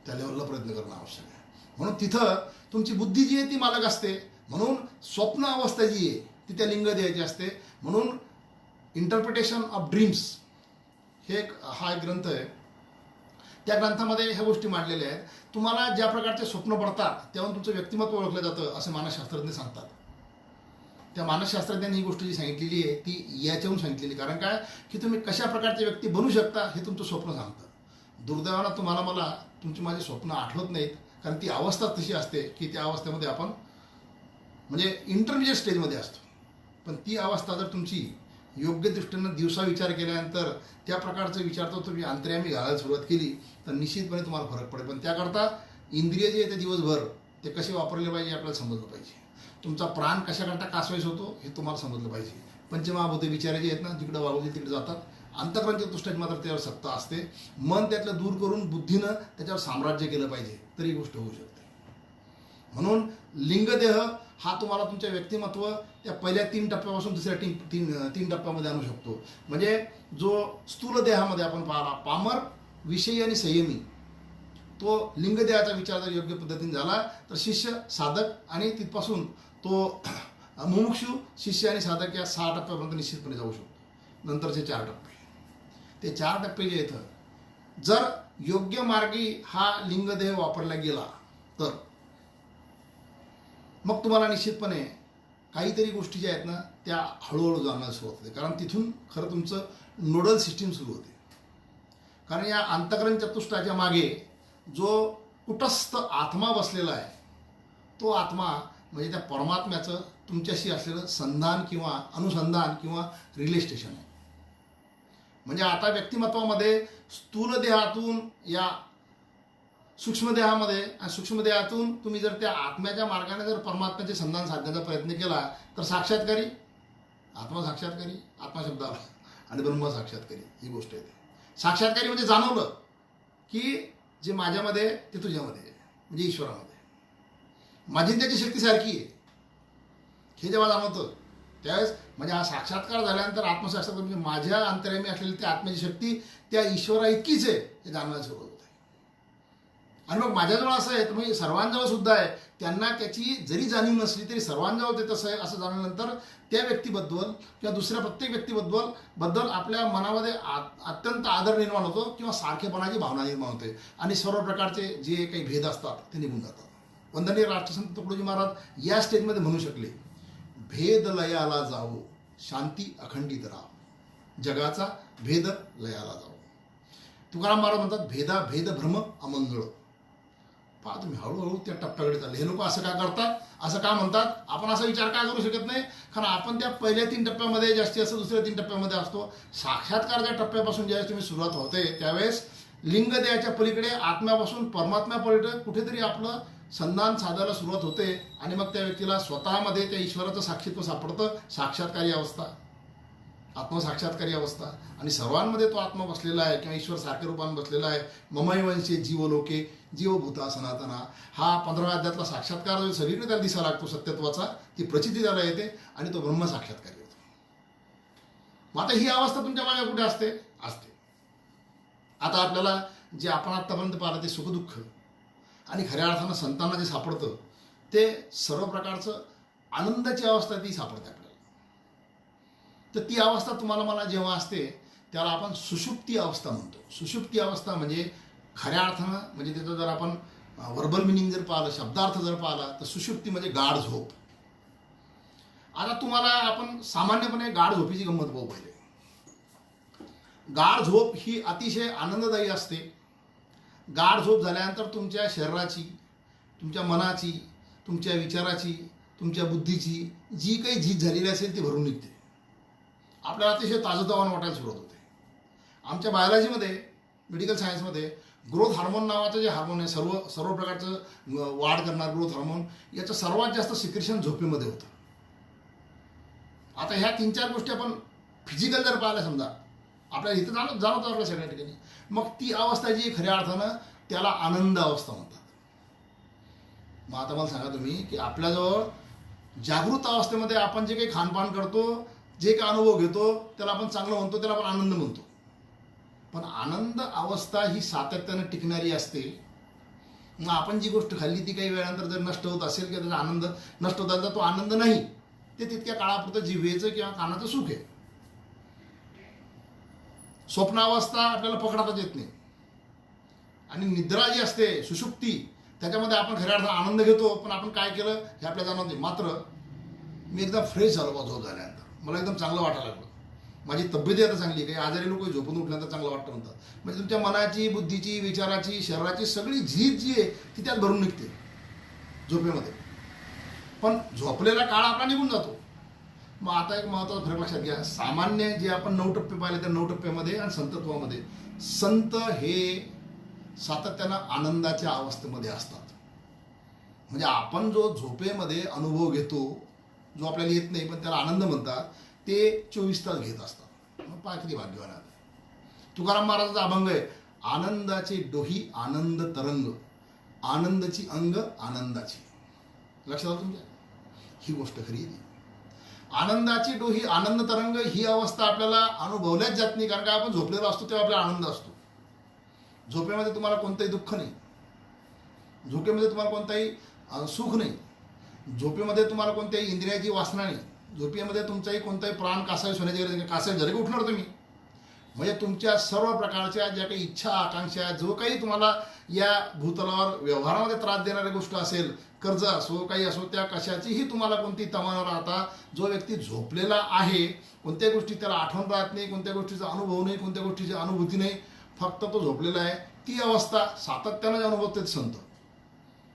त्या लेवलला प्रयत्न करणं आवश्यक आहे. म्हणून तिथं तुमची बुद्धी जी आहे ती मालक असते. म्हणून स्वप्न अवस्था जी आहे ती त्या लिंगदेहाची असते. म्हणून इंटरप्रिटेशन ऑफ ड्रीम्स हे हा एक ग्रंथ आहे. त्या ग्रंथामध्ये ह्या गोष्टी मांडलेल्या आहेत. तुम्हाला ज्या प्रकारचे स्वप्न पडतात तेव्हा तुमचं व्यक्तिमत्व ओळखलं जातं असं मानसशास्त्रज्ञ सांगतात. त्या मानसशास्त्रज्ञांनी ही गोष्ट जी सांगितलेली आहे ती याच्याहून सांगितलेली. कारण काय की तुम्ही कशा प्रकारचे व्यक्ती बनू शकता हे तुमचं स्वप्न सांगतं. दुर्दैवानं तुम्हाला मला तुमची माझी स्वप्न आठवत नाहीत कारण ती अवस्था तशी असते की त्या अवस्थेमध्ये आपण म्हणजे इंटरमिजिएट स्टेजमध्ये असतो. पण ती अवस्था जर तुमची योग्य दृष्टीनं दिवसा विचार केल्यानंतर त्या प्रकारचं विचारतो तुम्ही अंतर्यामी घालायला सुरुवात केली तर निश्चितपणे तुम्हाला फरक पडेल. पण त्याकरता इंद्रिय जे आहे ते दिवसभर ते कसे वापरले पाहिजे आपल्याला समजलं पाहिजे. तुमचा प्राण कशाकरता कासवायस होतो हे तुम्हाला समजलं पाहिजे. पंचमहाभूत विचार जे आहेत ना जिकडं वागवतील तिकडे जातात. अंतःकरण चतुष्टय मात्र त्यावर सत्ता असते. मन त्यातलं दूर करून बुद्धीनं त्याच्यावर साम्राज्य केलं पाहिजे तर ही गोष्ट होऊ शकते. म्हणून लिंगदेह हा तुम्हाला तुमच्या व्यक्तिमत्व त्या पहिल्या 3 टप्प्यापासून दुसऱ्या 3 टप्प्यामध्ये आणू शकतो. म्हणजे जो स्थूल देहामध्ये आपण पाहिला पामर, विषयी आणि संयमी तो लिंगदेहाचा विचार जर योग्य पद्धतीने झाला तर शिष्य, साधक आणि तिथपासून तो मुमुक्षू, शिष्य आणि साधक या 6 टप्प्यापर्यंत निश्चितपणे जाऊ शकतो. नंतरचे 4 टप्पे, ते 4 टप्पे जे येतं जर योग्य मार्गी हा लिंगदेह वापरला गेला तर मग तुम्हाला निश्चितपणे काहीतरी गोष्टी ज्या आहेत ना त्या हळूहळू जाण्यास सुरुवात होते. कारण तिथून खरं तुमचं नोडल सिस्टीम सुरू होते. कारण या अंतःकरण चतुष्टाच्या मागे जो कुटस्थ आत्मा बसलेला आहे तो आत्मा म्हणजे त्या परमात्म्याचं तुमच्याशी असलेलं संधान किंवा अनुसंधान किंवा रिलेस्टेशन आहे. म्हणजे आता व्यक्तिमत्वामध्ये स्थूल देहातून या सूक्ष्मदेहामध्ये आणि सूक्ष्मदेहातून तुम्ही जर त्या आत्म्याच्या मार्गाने जर परमात्म्याचे संधान साधण्याचा प्रयत्न केला तर साक्षात्कारी आत्मा, साक्षात्कारी आत्मा शब्द आला आणि ब्रह्म साक्षात्कारी ही गोष्ट येते. साक्षात्कारी म्हणजे जाणवलं की जे माझ्यामध्ये ते तुझ्यामध्ये आहे म्हणजे ईश्वरामध्ये माझी त्याची शक्ती सारखी आहे हे जेव्हा जाणवतं त्यावेळेस म्हणजे हा साक्षात्कार झाल्यानंतर आत्मसाक्षात्कार म्हणजे माझ्या अंतर्यामी असलेली त्या आत्म्याची शक्ती त्या ईश्वरा इतकीच आहे हे जाणवायला सुरुवात होते. आणि मग माझ्याजवळ असं आहे तर म्हणजे सर्वांजवळ सुद्धा आहे. त्यांना त्याची जरी जाणीव नसली तरी सर्वांजवळ ते तसं आहे असं जाणल्यानंतर त्या व्यक्तीबद्दल किंवा दुसऱ्या प्रत्येक व्यक्तीबद्दल आपल्या मनामध्ये अत्यंत आदर निर्माण होतो किंवा सारखेपणाची भावना निर्माण होते आणि सर्व प्रकारचे जे काही भेद असतात ते निघून जातात. वंदनीय राष्ट्रसंत तुकडोजी महाराज या स्टेजमध्ये म्हणू शकले, भेद लयाला जावो शांती अखंडित राहो, जगाचा भेद लयाला जावो. तुकाराम महाराज म्हणतात भेदा भेद भ्रम अमंगळ. पहा तुम्ही हळूहळू त्या टप्प्याकडे चालले. हे लोक असं का करतात, असं का म्हणतात, आपण असा विचार का करू शकत नाही. कारण आपण त्या पहिल्या 3 टप्प्यामध्ये जास्तीत जास्त दुसऱ्या 3 टप्प्यामध्ये असतो. साक्षात्कारच्या टप्प्यापासून ज्यावेळेस तुम्ही सुरुवात होते त्यावेळेस लिंग देहाच्या पलीकडे आत्म्यापासून परमात्म्यापर्यंत कुठेतरी आपलं संधान साधायला सुरुवात होते आणि मग त्या व्यक्तीला स्वतःमध्ये त्या ईश्वराचं साक्षीत्व सापडतं. साक्षात्कारी अवस्था, आत्मसाक्षात्कारी अवस्था. आणि सर्वांमध्ये तो आत्मा बसलेला आहे किंवा ईश्वर सारख्या रूपाने बसलेला आहे. ममैवंशे जीवलोके जीवभूता सनातना, हा 15व्या अध्यायातला साक्षात्कार जो सगळीकडे त्याला दिसायला लागतो सत्यत्वाचा, ती प्रचिती त्याला येते आणि तो ब्रह्म साक्षात्कारी होतो. मग आता ही अवस्था तुमच्या मागे कुठे असते? आता आपल्याला जे आपण आत्तापर्यंत पाहिलं ते सुखदुःख आणि खऱ्या अर्थानं संतांना जे सापडतं ते सर्व प्रकारचं आनंदाची अवस्था ती सापडते आपल्याला. तर ती अवस्था तुम्हाला मला जेव्हा असते त्याला आपण सुषुप्ती अवस्था म्हणतो. सुषुप्ती अवस्था म्हणजे खऱ्या अर्थानं, म्हणजे त्याचं जर आपण वर्बल मिनिंग जर पाहिलं, शब्दार्थ जर पाहिला, तर सुषुप्ती म्हणजे गाढ झोप. आता तुम्हाला आपण सामान्यपणे गाढ झोपीची गंमत पाहू पहिले. गाढ झोप ही अतिशय आनंददायी असते. गाढ झोप झाल्यानंतर तुमच्या शरीराची, तुमच्या मनाची, तुमच्या विचाराची, तुमच्या बुद्धीची जी काही झीज झालेली असेल ती भरून निघते. आपल्याला अतिशय ताजंतवानं वाटायला सुरुवात होते. आमच्या बायोलॉजीमध्ये, मेडिकल सायन्समध्ये ग्रोथ हार्मोन नावाचं जे हार्मोन आहे, सर्व प्रकारचं वाढ करणार ग्रोथ हार्मोन, याचं सर्वात जास्त सिक्रेशन झोपेमध्ये होतं. आता ह्या 3-4 गोष्टी आपण फिजिकल जर पाहिल्या, समजा आपल्याला इथं जाणवतं आपल्या सगळ्या ठिकाणी, मग ती अवस्था जी खऱ्या अर्थानं त्याला आनंद अवस्था म्हणतात. मग आता मला सांगा तुम्ही की आपल्याजवळ जागृत अवस्थेमध्ये आपण जे काही खानपान करतो, जे काही अनुभव घेतो, त्याला आपण चांगलं म्हणतो, त्याला आपण आनंद म्हणतो. पण आनंद अवस्था ही सातत्यानं टिकणारी असते. मग आपण जी गोष्ट खाल्ली ती काही वेळानंतर जर नष्ट होत असेल किंवा त्याचा आनंद नष्ट होत असेल तर तो आनंद नाही, ते तितक्या काळापुरतं जिव्हेचं किंवा कानाचं सुख आहे. स्वप्नावस्था आपल्याला पकडातच येत नाही. आणि निद्रा जी असते, सुषुप्ती, त्याच्यामध्ये आपण खऱ्या अर्थानं आनंद घेतो, पण आपण काय केलं हे आपल्याला जाणवत नाही. मात्र मी एकदम फ्रेश झालो बा झोप झाल्यानंतर, मला एकदम चांगलं वाटायला लागलं, माझी तब्येत आता चांगली. काही आजारी लोक झोपून उठल्यानंतर चांगलं वाटतं म्हणतात. म्हणजे तुमच्या मनाची, बुद्धीची, विचाराची, शरीराची सगळी झीज जी आहे ती त्यात भरून निघते झोपेमध्ये. पण झोपलेला काळ आपला निघून जातो. मग आता एक महत्त्वाचा फरक लक्षात घ्या. सामान्य जे आपण 9 टप्पे पाहिले त्या 9 टप्प्यामध्ये आणि संतत्वामध्ये, संत हे सातत्यानं आनंदाच्या अवस्थेमध्ये असतात. म्हणजे आपण जो झोपेमध्ये अनुभव घेतो, जो आपल्याला येत नाही पण त्याला आनंद म्हणतात, ते 24 तास घेत असतात. मग पहा किती भाग्यवान आहे. तुकाराम महाराजांचा अभंग आहे, आनंदाची डोही आनंद तरंग, आनंदाची अंग आनंदाची. लक्षात आलं तुमच्या? ही गोष्ट खरी आहे. आनंदाची डोही आनंद तरंग ही अवस्था आपल्याला अनुभवल्याच जात नाही. कारण का आपण झोपलेलो असतो तेव्हा आपल्याला आनंद असतो. झोपेमध्ये तुम्हाला कोणतंही दुःख नाही, झोपेमध्ये तुम्हाला कोणताही सुख नाही, झोपेमध्ये तुम्हाला कोणत्याही इंद्रियाची वासना नाही, झोपेमध्ये तुमचाही कोणताही प्राण कासावीस होण्याची गरज नाही. कासावीस झाले की उठणार तुम्ही. म्हणजे तुमच्या सर्व प्रकारच्या ज्या काही इच्छा, आकांक्षा, जो काही तुम्हाला या भूतलावर व्यवहारामध्ये त्रास देणारी गोष्ट असेल, कर्ज असो, काही असो, त्या कशाचीही तुम्हाला कोणती तमा न राहता जो व्यक्ती झोपलेला आहे, कोणत्या गोष्टी त्याला आठवण राहत नाही, कोणत्या गोष्टीचा अनुभव नाही, कोणत्या गोष्टीची अनुभूती नाही, फक्त तो झोपलेला आहे, ती अवस्था सातत्यानं अनुभवतात संत.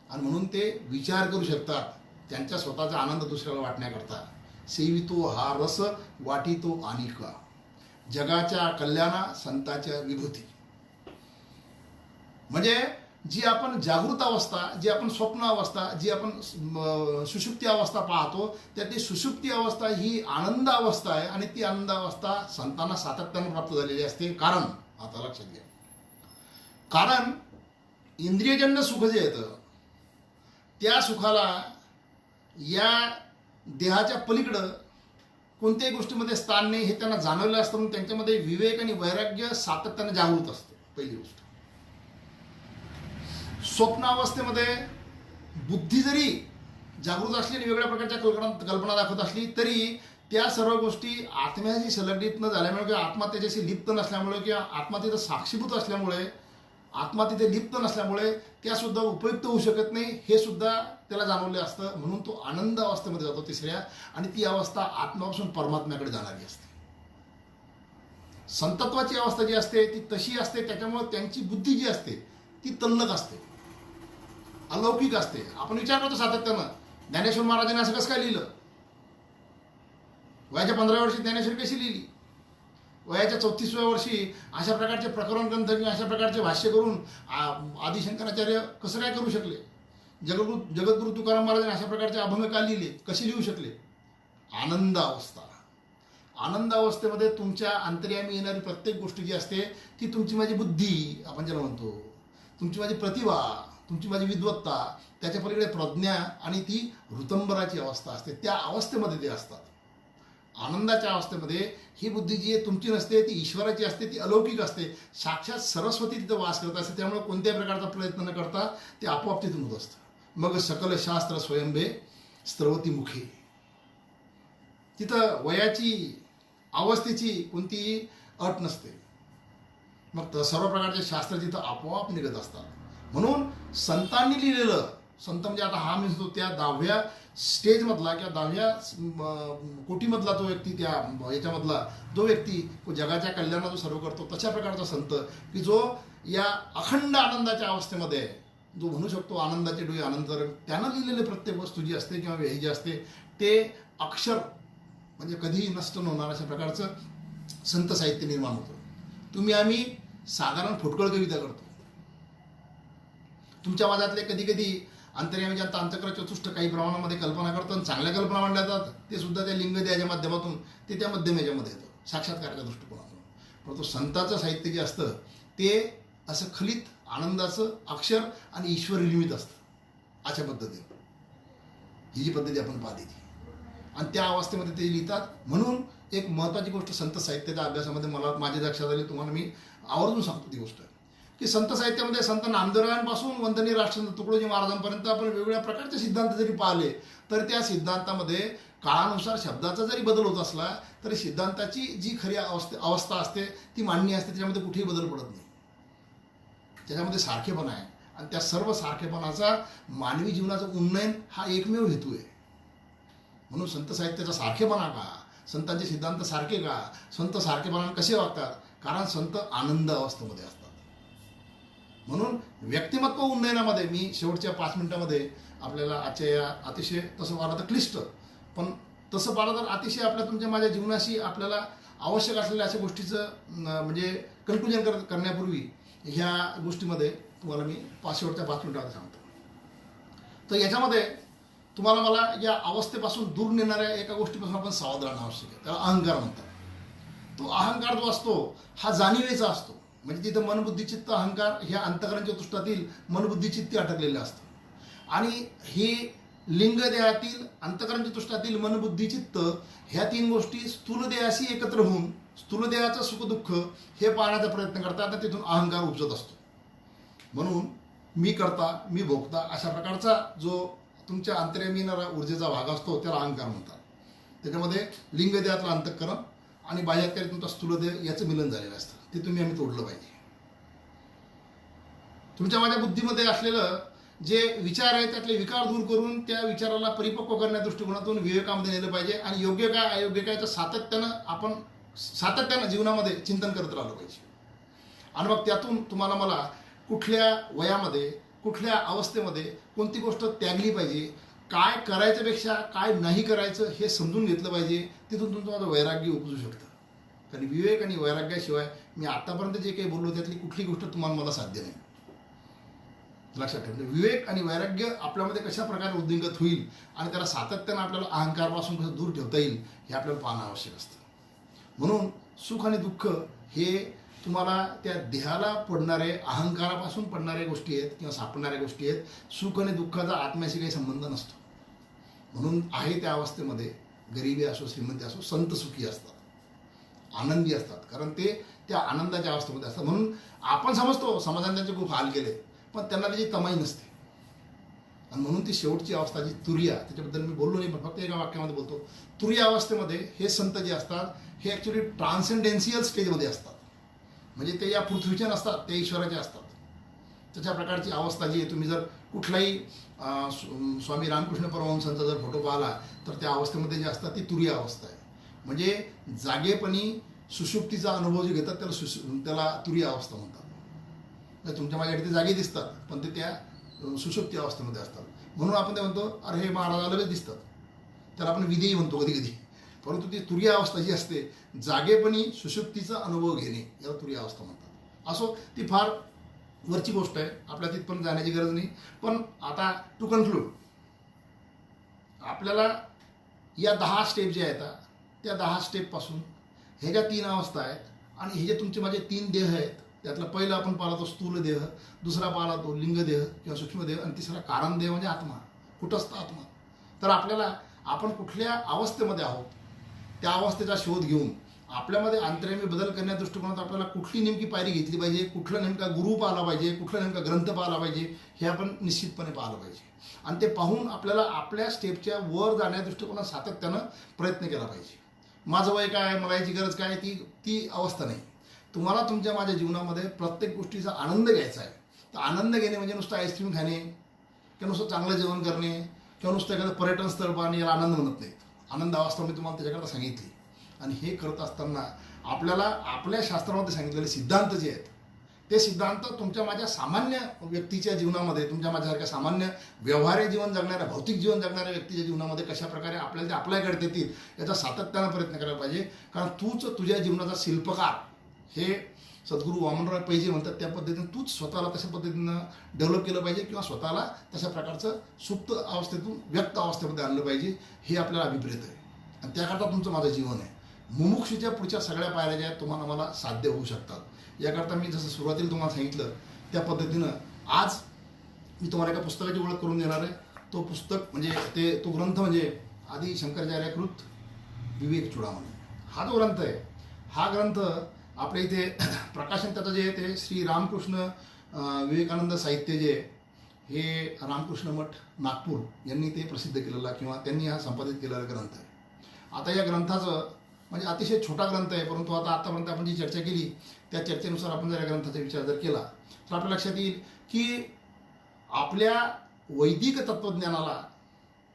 आणि म्हणून ते विचार करू शकतात त्यांच्या स्वतःचा आनंद दुसऱ्याला वाटण्याकरता. सेवितो हा रस वाटितो आनिका, जगाच्या कल्याणा संताच्या विभूती. म्हणजे जी आपण जागृत अवस्था, जी आपण स्वप्न अवस्था, जी आपण सुषुप्ती अवस्था पाहतो, त्यातली सुषुप्ती अवस्था ही आनंद अवस्था आहे. आणि ती आनंद अवस्था संतांना सातत्यानं प्राप्त झालेली असते. कारण आता लक्षात घ्या, कारण इंद्रियजन्य सुख जे येतं त्या सुखाला या देहाच्या पलीकडं कोणत्याही गोष्टीमध्ये स्थान नाही हे त्यांना जाणवलं असतं. म्हणून त्यांच्यामध्ये विवेक आणि वैराग्य सातत्याने जागृत असतं. पहिली गोष्ट. स्वप्नावस्थेमध्ये बुद्धी जरी जागृत असली आणि वेगळ्या प्रकारच्या कल्पना दाखवत असली तरी त्या सर्व गोष्टी आत्म्याशी संलग्नित न झाल्यामुळे किंवा आत्मा त्याच्याशी लिप्त नसल्यामुळे किंवा आत्मा तिथं साक्षीभूत असल्यामुळे, आत्मा तिथे लिप्त नसल्यामुळे त्या सुद्धा उपयुक्त होऊ शकत नाही हे सुद्धा त्याला जाणवले असतं. म्हणून तो आनंद अवस्थेमध्ये जातो तिसऱ्या. आणि ती अवस्था आत्म्यापासून परमात्म्याकडे जाणारी असते. संतत्वाची अवस्था जी असते ती तशी असते. त्याच्यामुळे त्यांची बुद्धी जी असते ती तल्लक असते, अलौकिक असते. आपण विचार करतो सातत्यानं, ज्ञानेश्वर महाराजांनी असं कसं काय लिहिलं, वयाच्या 15व्या वर्षी ज्ञानेश्वरी कशी लिहिली. वयाच्या 34व्या वर्षी अशा प्रकारचे प्रकरण ग्रंथ किंवा अशा प्रकारचे भाष्य करून आदिशंकराचार्य कसं काय करू शकले? जगद्गुरु तुकाराम महाराजांनी अशा प्रकारचे अभंग का लिहिले, कसे लिहू शकले? आनंद अवस्था. आनंद अवस्थेमध्ये तुमच्या अंतर्यामी येणारी प्रत्येक गोष्ट जी असते ती तुमची माझी बुद्धी आपण ज्याला म्हणतो, तुमची माझी प्रतिभा, तुमची माझी विद्वत्ता, त्याच्या पलीकडे प्रज्ञा आणि ती ऋतंबराची अवस्था असते, त्या अवस्थेमध्ये ते असतात. आनंदाच्या अवस्थेमध्ये ही बुद्धी जी आहे तुमची नसते, ती ईश्वराची असते, ती अलौकिक असते. साक्षात सरस्वती तिथं वास करत असते. त्यामुळे कोणत्याही प्रकारचा प्रयत्न न करता ते आपोआप तिथून होत असतं. मग सकल शास्त्र स्वयंभे स्त्रवती मुखे. तिथं वयाची अवस्थेची कोणतीही अट नसते. मग सर्व प्रकारचे शास्त्र तिथं आपोआप निघत असतात. म्हणून संतांनी लिहिलेलं, संत म्हणजे आता हा म्हणतो त्या 10व्या स्टेजमधला किंवा 10व्या कोटीमधला तो व्यक्ती, त्या याच्यामधला जो व्यक्ती जगाच्या कल्याणात जो सर्व करतो, तशा प्रकारचा संत की जो या अखंड आनंदाच्या अवस्थेमध्ये, जो म्हणू शकतो आनंदाचे डोळे आनंद, त्यानं लिहिलेले प्रत्येक वस्तू जी असते किंवा हे जे असते ते अक्षर म्हणजे कधीही नष्ट न होणार अशा प्रकारचं संत साहित्य निर्माण होतं. तुम्ही आम्ही साधारण फुटकळ कविता करतो. तुमच्या वादातले कधी कधी अंतर्यामी ज्यांचा अंतःकर चतुष्ट काही प्रमाणामध्ये कल्पना करतात, चांगल्या कल्पना मांडल्या जातात, ते सुद्धा त्या लिंगद्याच्या माध्यमातून ते त्या मध्यम याच्यामध्ये येतं साक्षात्काराच्या दृष्टिकोनातून. परंतु संतांचं साहित्य जे असतं ते असं खलित आनंदाचं अक्षर आणि ईश्वर निर्मित असतं. अशा पद्धतीने ही जी पद्धती आपण पाहिली आणि त्या अवस्थेमध्ये ते लिहितात. म्हणून एक महत्त्वाची गोष्ट संत साहित्याच्या अभ्यासामध्ये मला माझ्या लक्षात आली, तुम्हाला मी आवर्जून सांगतो ती गोष्ट की संत साहित्यामध्ये संत नामदेवरायांपासून वंदनीय राष्ट्रसंत तुकडोजी महाराजांपर्यंत आपण वेगवेगळ्या प्रकारचे सिद्धांत जरी पाहिले तर त्या सिद्धांतामध्ये काळानुसार शब्दाचा जरी बदल होत असला तरी सिद्धांताची जी खरी अवस्था असते ती मांडणी असते, त्याच्यामध्ये कुठेही बदल पडत नाही. त्याच्यामध्ये सारखेपणा आहे आणि त्या सर्व सारखेपणाचा मानवी जीवनाचं उन्नयन हा एकमेव हेतू आहे. म्हणून संत साहित्याचा सारखेपणा का, संतांचे सिद्धांत सारखे का, संत सारखेपणाने कसे वागतात? कारण संत आनंद अवस्थेमध्ये असतात. म्हणून व्यक्तिमत्व उन्नयनामध्ये मी शेवटच्या 5 मिनिटामध्ये आपल्याला आजच्या या अतिशय तसं पाहिलं तर क्लिष्ट, पण तसं पाहिलं तर अतिशय आपल्या तुमच्या माझ्या जीवनाशी आपल्याला आवश्यक असलेल्या अशा गोष्टीचं म्हणजे कन्क्लुजन करण्यापूर्वी ह्या गोष्टीमध्ये तुम्हाला मी शेवटच्या 5 मिनिटामध्ये सांगतो. तर याच्यामध्ये तुम्हाला मला या अवस्थेपासून दूर नेणाऱ्या एका गोष्टीपासून आपण सावध राहणं आवश्यक आहे. त्याला अहंकार म्हणतात. तो अहंकार जो असतो हा जाणीवेचा असतो. म्हणजे तिथं मनबुद्धिचित्त अहंकार ह्या अंतःकरणच्या दृष्टातील मनबुद्धिचित्ती अटकलेलं असतं आणि हे लिंगदेहातील अंतःकरणच्या दृष्टातील मनबुद्धिचित्त ह्या 3 गोष्टी स्थूल देहाशी एकत्र होऊन स्थूल देहाचं सुखदुःख हे पाहण्याचा प्रयत्न करतात आणि तिथून अहंकार उपजत असतो. म्हणून मी करता मी भोगता अशा प्रकारचा जो तुमच्या अंतर्यामी येणारा ऊर्जेचा भाग असतो त्याला अहंकार म्हणतात. त्याच्यामध्ये लिंगदेहातलं अंतःकरण आणि बाह्यातकारी तुमचा स्थूलदेह याचं मिलन झालेलं असतं. ते तुम्ही आम्ही तोडलं पाहिजे. तुमच्या माझ्या बुद्धीमध्ये असलेलं जे विचार आहे त्यातले विकार दूर करून त्या विचाराला परिपक्व करण्या दृष्टिकोनातून विवेकामध्ये नेलं पाहिजे आणि योग्य काय अयोग्य कायचं सातत्यानं जीवनामध्ये चिंतन करत राहिलं पाहिजे. आणि मग त्यातून तुम्हाला मला कुठल्या वयामध्ये कुठल्या अवस्थेमध्ये कोणती गोष्ट त्यागली पाहिजे, काय करायच्यापेक्षा काय नाही करायचं हे समजून घेतलं पाहिजे. तिथून तुमचं माझं वैराग्य उपजू शकतं. कारण विवेक आणि वैराग्याशिवाय मी आतापर्यंत जे काही बोललो त्यातली कुठली गोष्ट तुम्हाला मला साध्य नाही. लक्षात ठेवा, विवेक आणि वैराग्य आपल्यामध्ये कशा प्रकारे उद्दिंगत होईल आणि त्याला सातत्यानं आपल्याला अहंकारापासून कसं दूर ठेवता येईल हे आपल्याला पाहणं आवश्यक असतं. म्हणून सुख आणि दुःख हे तुम्हाला त्या देहाला पडणारे अहंकारापासून पडणाऱ्या गोष्टी आहेत किंवा सापडणाऱ्या गोष्टी आहेत. सुख आणि दुःखाचा आत्म्याशी काही संबंध नसतो. म्हणून आहे त्या अवस्थेमध्ये गरिबी असो श्रीमंती असो संत सुखी असतात, आनंदी असतात, कारण ते त्या आनंदाच्या अवस्थेमध्ये असतात. म्हणून आपण समजतो समाजाने त्यांचे खूप हाल केले, पण त्यांना त्याची तमाई नसते. आणि म्हणून ती शेवटची अवस्था जी तुरिया, त्याच्याबद्दल मी बोललो नाही पण फक्त एका वाक्यामध्ये बोलतो. तुरिया अवस्थेमध्ये हे संत जे असतात हे ॲक्च्युली ट्रान्सेंडेन्शियल स्टेजमध्ये असतात. म्हणजे ते या पृथ्वीचे नसतात, ते ईश्वराचे असतात. त्याच्या प्रकारची अवस्था जी आहे, तुम्ही जर कुठलाही स्वामी रामकृष्ण परमहंसांचा जर फोटो पाहिला तर त्या अवस्थेमध्ये जे असतात ती तुरिया अवस्था आहे. म्हणजे जागेपणी सुषुप्तीचा अनुभव जे घेतात त्याला तुरिया अवस्था म्हणतात. तुमच्या माझ्याकडे ते जागे दिसतात पण ते त्या सुषुप्ती अवस्थेमध्ये असतात. म्हणून आपण ते म्हणतो अरे हे महाराज लगेच दिसतात. त्याला आपण विधेयी म्हणतो कधी कधी. परंतु ती तुरीय अवस्था जी असते, जागेपणी सुषुप्तीचा अनुभव घेणे, याला तुरीय अवस्था म्हणतात. असो, ती फार वरची गोष्ट आहे, आपल्या तिथपर्यंत जाण्याची गरज नाही. पण आता टू कन्क्लूड, आपल्याला या 10 स्टेप ज्या आहेत त्या 10 स्टेपपासून हे ज्या 3 अवस्था आहेत आणि हे जे तुमचे माझे 3 देह आहेत, त्यातला पहिला आपण पाहला तो स्थूल देह, दुसरा पाहला तो लिंगदेह किंवा सूक्ष्मदेह, आणि तिसरा कारणदेह म्हणजे आत्मा, कुटस्थ आत्मा. तर आपल्याला आपण कुठल्या अवस्थेमध्ये आहोत त्या अवस्थेचा शोध घेऊन आपल्यामध्ये अंतर्यामी बदल करण्याच्या दृष्टिकोनात आपल्याला कुठली नेमकी पायरी घेतली पाहिजे, कुठला नेमका गुरु पाहिला पाहिजे, कुठला नेमका ग्रंथ पाहिला पाहिजे, हे आपण निश्चितपणे पाहिलं पाहिजे. आणि ते पाहून आपल्याला आपल्या स्टेपच्या वर जाण्याच्या दृष्टिकोनात सातत्यानं प्रयत्न केला पाहिजे. माझं वय काय, मला याची गरज काय, ती अवस्था नाही. तुम्हाला तुमच्या माझ्या जीवनामध्ये प्रत्येक गोष्टीचा आनंद घ्यायचा आहे. तर आनंद घेणे म्हणजे नुसतं आईस्क्रीम खाणे किंवा नुसतं चांगलं जेवण करणे किंवा नुसतं एखादं पर्यटन स्थळ पाहणे, याला आनंद म्हणत नाही. आनंद अवस्था मी तुम्हाला त्याच्याकरता सांगितली. आणि हे करत असताना आपल्याला आपल्या शास्त्रामध्ये सांगितलेले सिद्धांत जे आहेत ते सिद्धांत तुमच्या माझ्या सामान्य व्यक्तीच्या जीवनामध्ये, तुमच्या माझ्यासारख्या सामान्य व्यवहार्य जीवन जगणाऱ्या, भौतिक जीवन जगणाऱ्या व्यक्तीच्या जीवनामध्ये कशा प्रकारे आपल्याला ते अप्लाय करता येतील याचा सातत्यानं प्रयत्न करायला पाहिजे. कारण तूच तुझ्या जीवनाचा शिल्पकार, हे सद्गुरू वामनराव पैजे म्हणतात, त्या पद्धतीने तूच स्वतःला तशा पद्धतीनं डेव्हलप केलं पाहिजे किंवा स्वतःला तशा प्रकारचं सुप्त अवस्थेतून व्यक्त अवस्थेमध्ये आणलं पाहिजे, हे आपल्याला अभिप्रेत आहे. आणि त्याकरता तुमचं माझं जीवन आहे. मुमुक्षुच्या पुढच्या सगळ्या पायऱ्या ज्या आहेत तुम्हाला मला साध्य होऊ शकतात. याकरता मी जसं सुरुवातीला तुम्हाला सांगितलं त्या पद्धतीनं आज मी तुम्हाला एका पुस्तकाची ओळख करून देणार आहे. तो पुस्तक म्हणजे तो ग्रंथ म्हणजे आदि शंकराचार्यकृत विवेक चूडामणी हा जो ग्रंथ आहे. हा ग्रंथ आपल्या इथे प्रकाशन त्याचं जे आहे ते श्री रामकृष्ण विवेकानंद साहित्य जे आहे हे रामकृष्ण मठ नागपूर यांनी ते प्रसिद्ध केलेला किंवा त्यांनी हा संपादित केलेला ग्रंथ आहे. आता या ग्रंथाचं म्हणजे अतिशय छोटा ग्रंथ आहे, परंतु आतापर्यंत आपण जी चर्चा केली त्या चर्चेनुसार आपण जर या ग्रंथाचा विचार जर केला तर आपल्या लक्षात येईल की आपल्या वैदिक तत्त्वज्ञानाला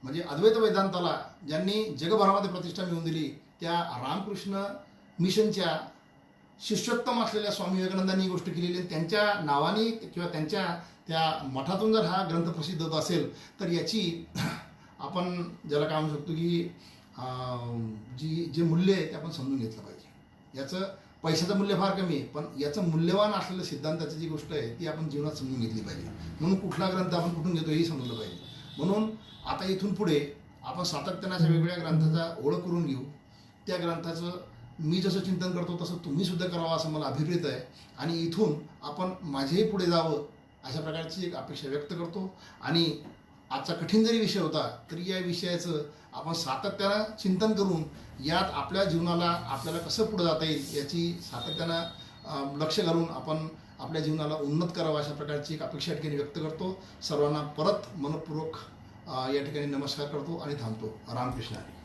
म्हणजे अद्वैत वेदांताला ज्यांनी जगभरामध्ये प्रतिष्ठा मिळवून दिली त्या रामकृष्ण मिशनच्या शिष्योत्तम असलेल्या स्वामी विवेकानंदांनी ही गोष्ट केलेली. त्यांच्या नावाने किंवा त्यांच्या त्या मठातून जर हा ग्रंथ प्रसिद्ध होत असेल तर याची आपण ज्याला काय म्हणू शकतो की जे मूल्य आहे ते आपण समजून घेतलं पाहिजे. याचं पैशाचं मूल्य फार कमी आहे, पण याचं मूल्यवान असलेलं सिद्धांताची जी गोष्ट आहे ती आपण जीवनात समजून घेतली पाहिजे. म्हणून कुठला ग्रंथ आपण कुठून घेतो हेही समजलं पाहिजे. म्हणून आता इथून पुढे आपण सातत्यानं अशा वेगवेगळ्या ग्रंथाचा ओळख करून घेऊ. त्या ग्रंथाचं मी जसं चिंतन करतो तसं तुम्ही सुद्धा करावं असं मला अभिप्रेत आहे. आणि इथून आपण माझेही पुढे जावं अशा प्रकारची एक अपेक्षा व्यक्त करतो. आणि आजचा कठीण जरी विषय होता तरी या विषयाचं आपण सातत्यानं चिंतन करून यात आपल्या जीवनाला आपल्याला कसं पुढे जाता येईल याची सातत्यानं लक्ष घालून आपण आपल्या जीवनाला उन्नत करावं अशा प्रकारची एक अपेक्षा या ठिकाणी व्यक्त करतो. सर्वांना परत मनपूर्वक या ठिकाणी नमस्कार करतो आणि थांबतो. रामकृष्ण हरी.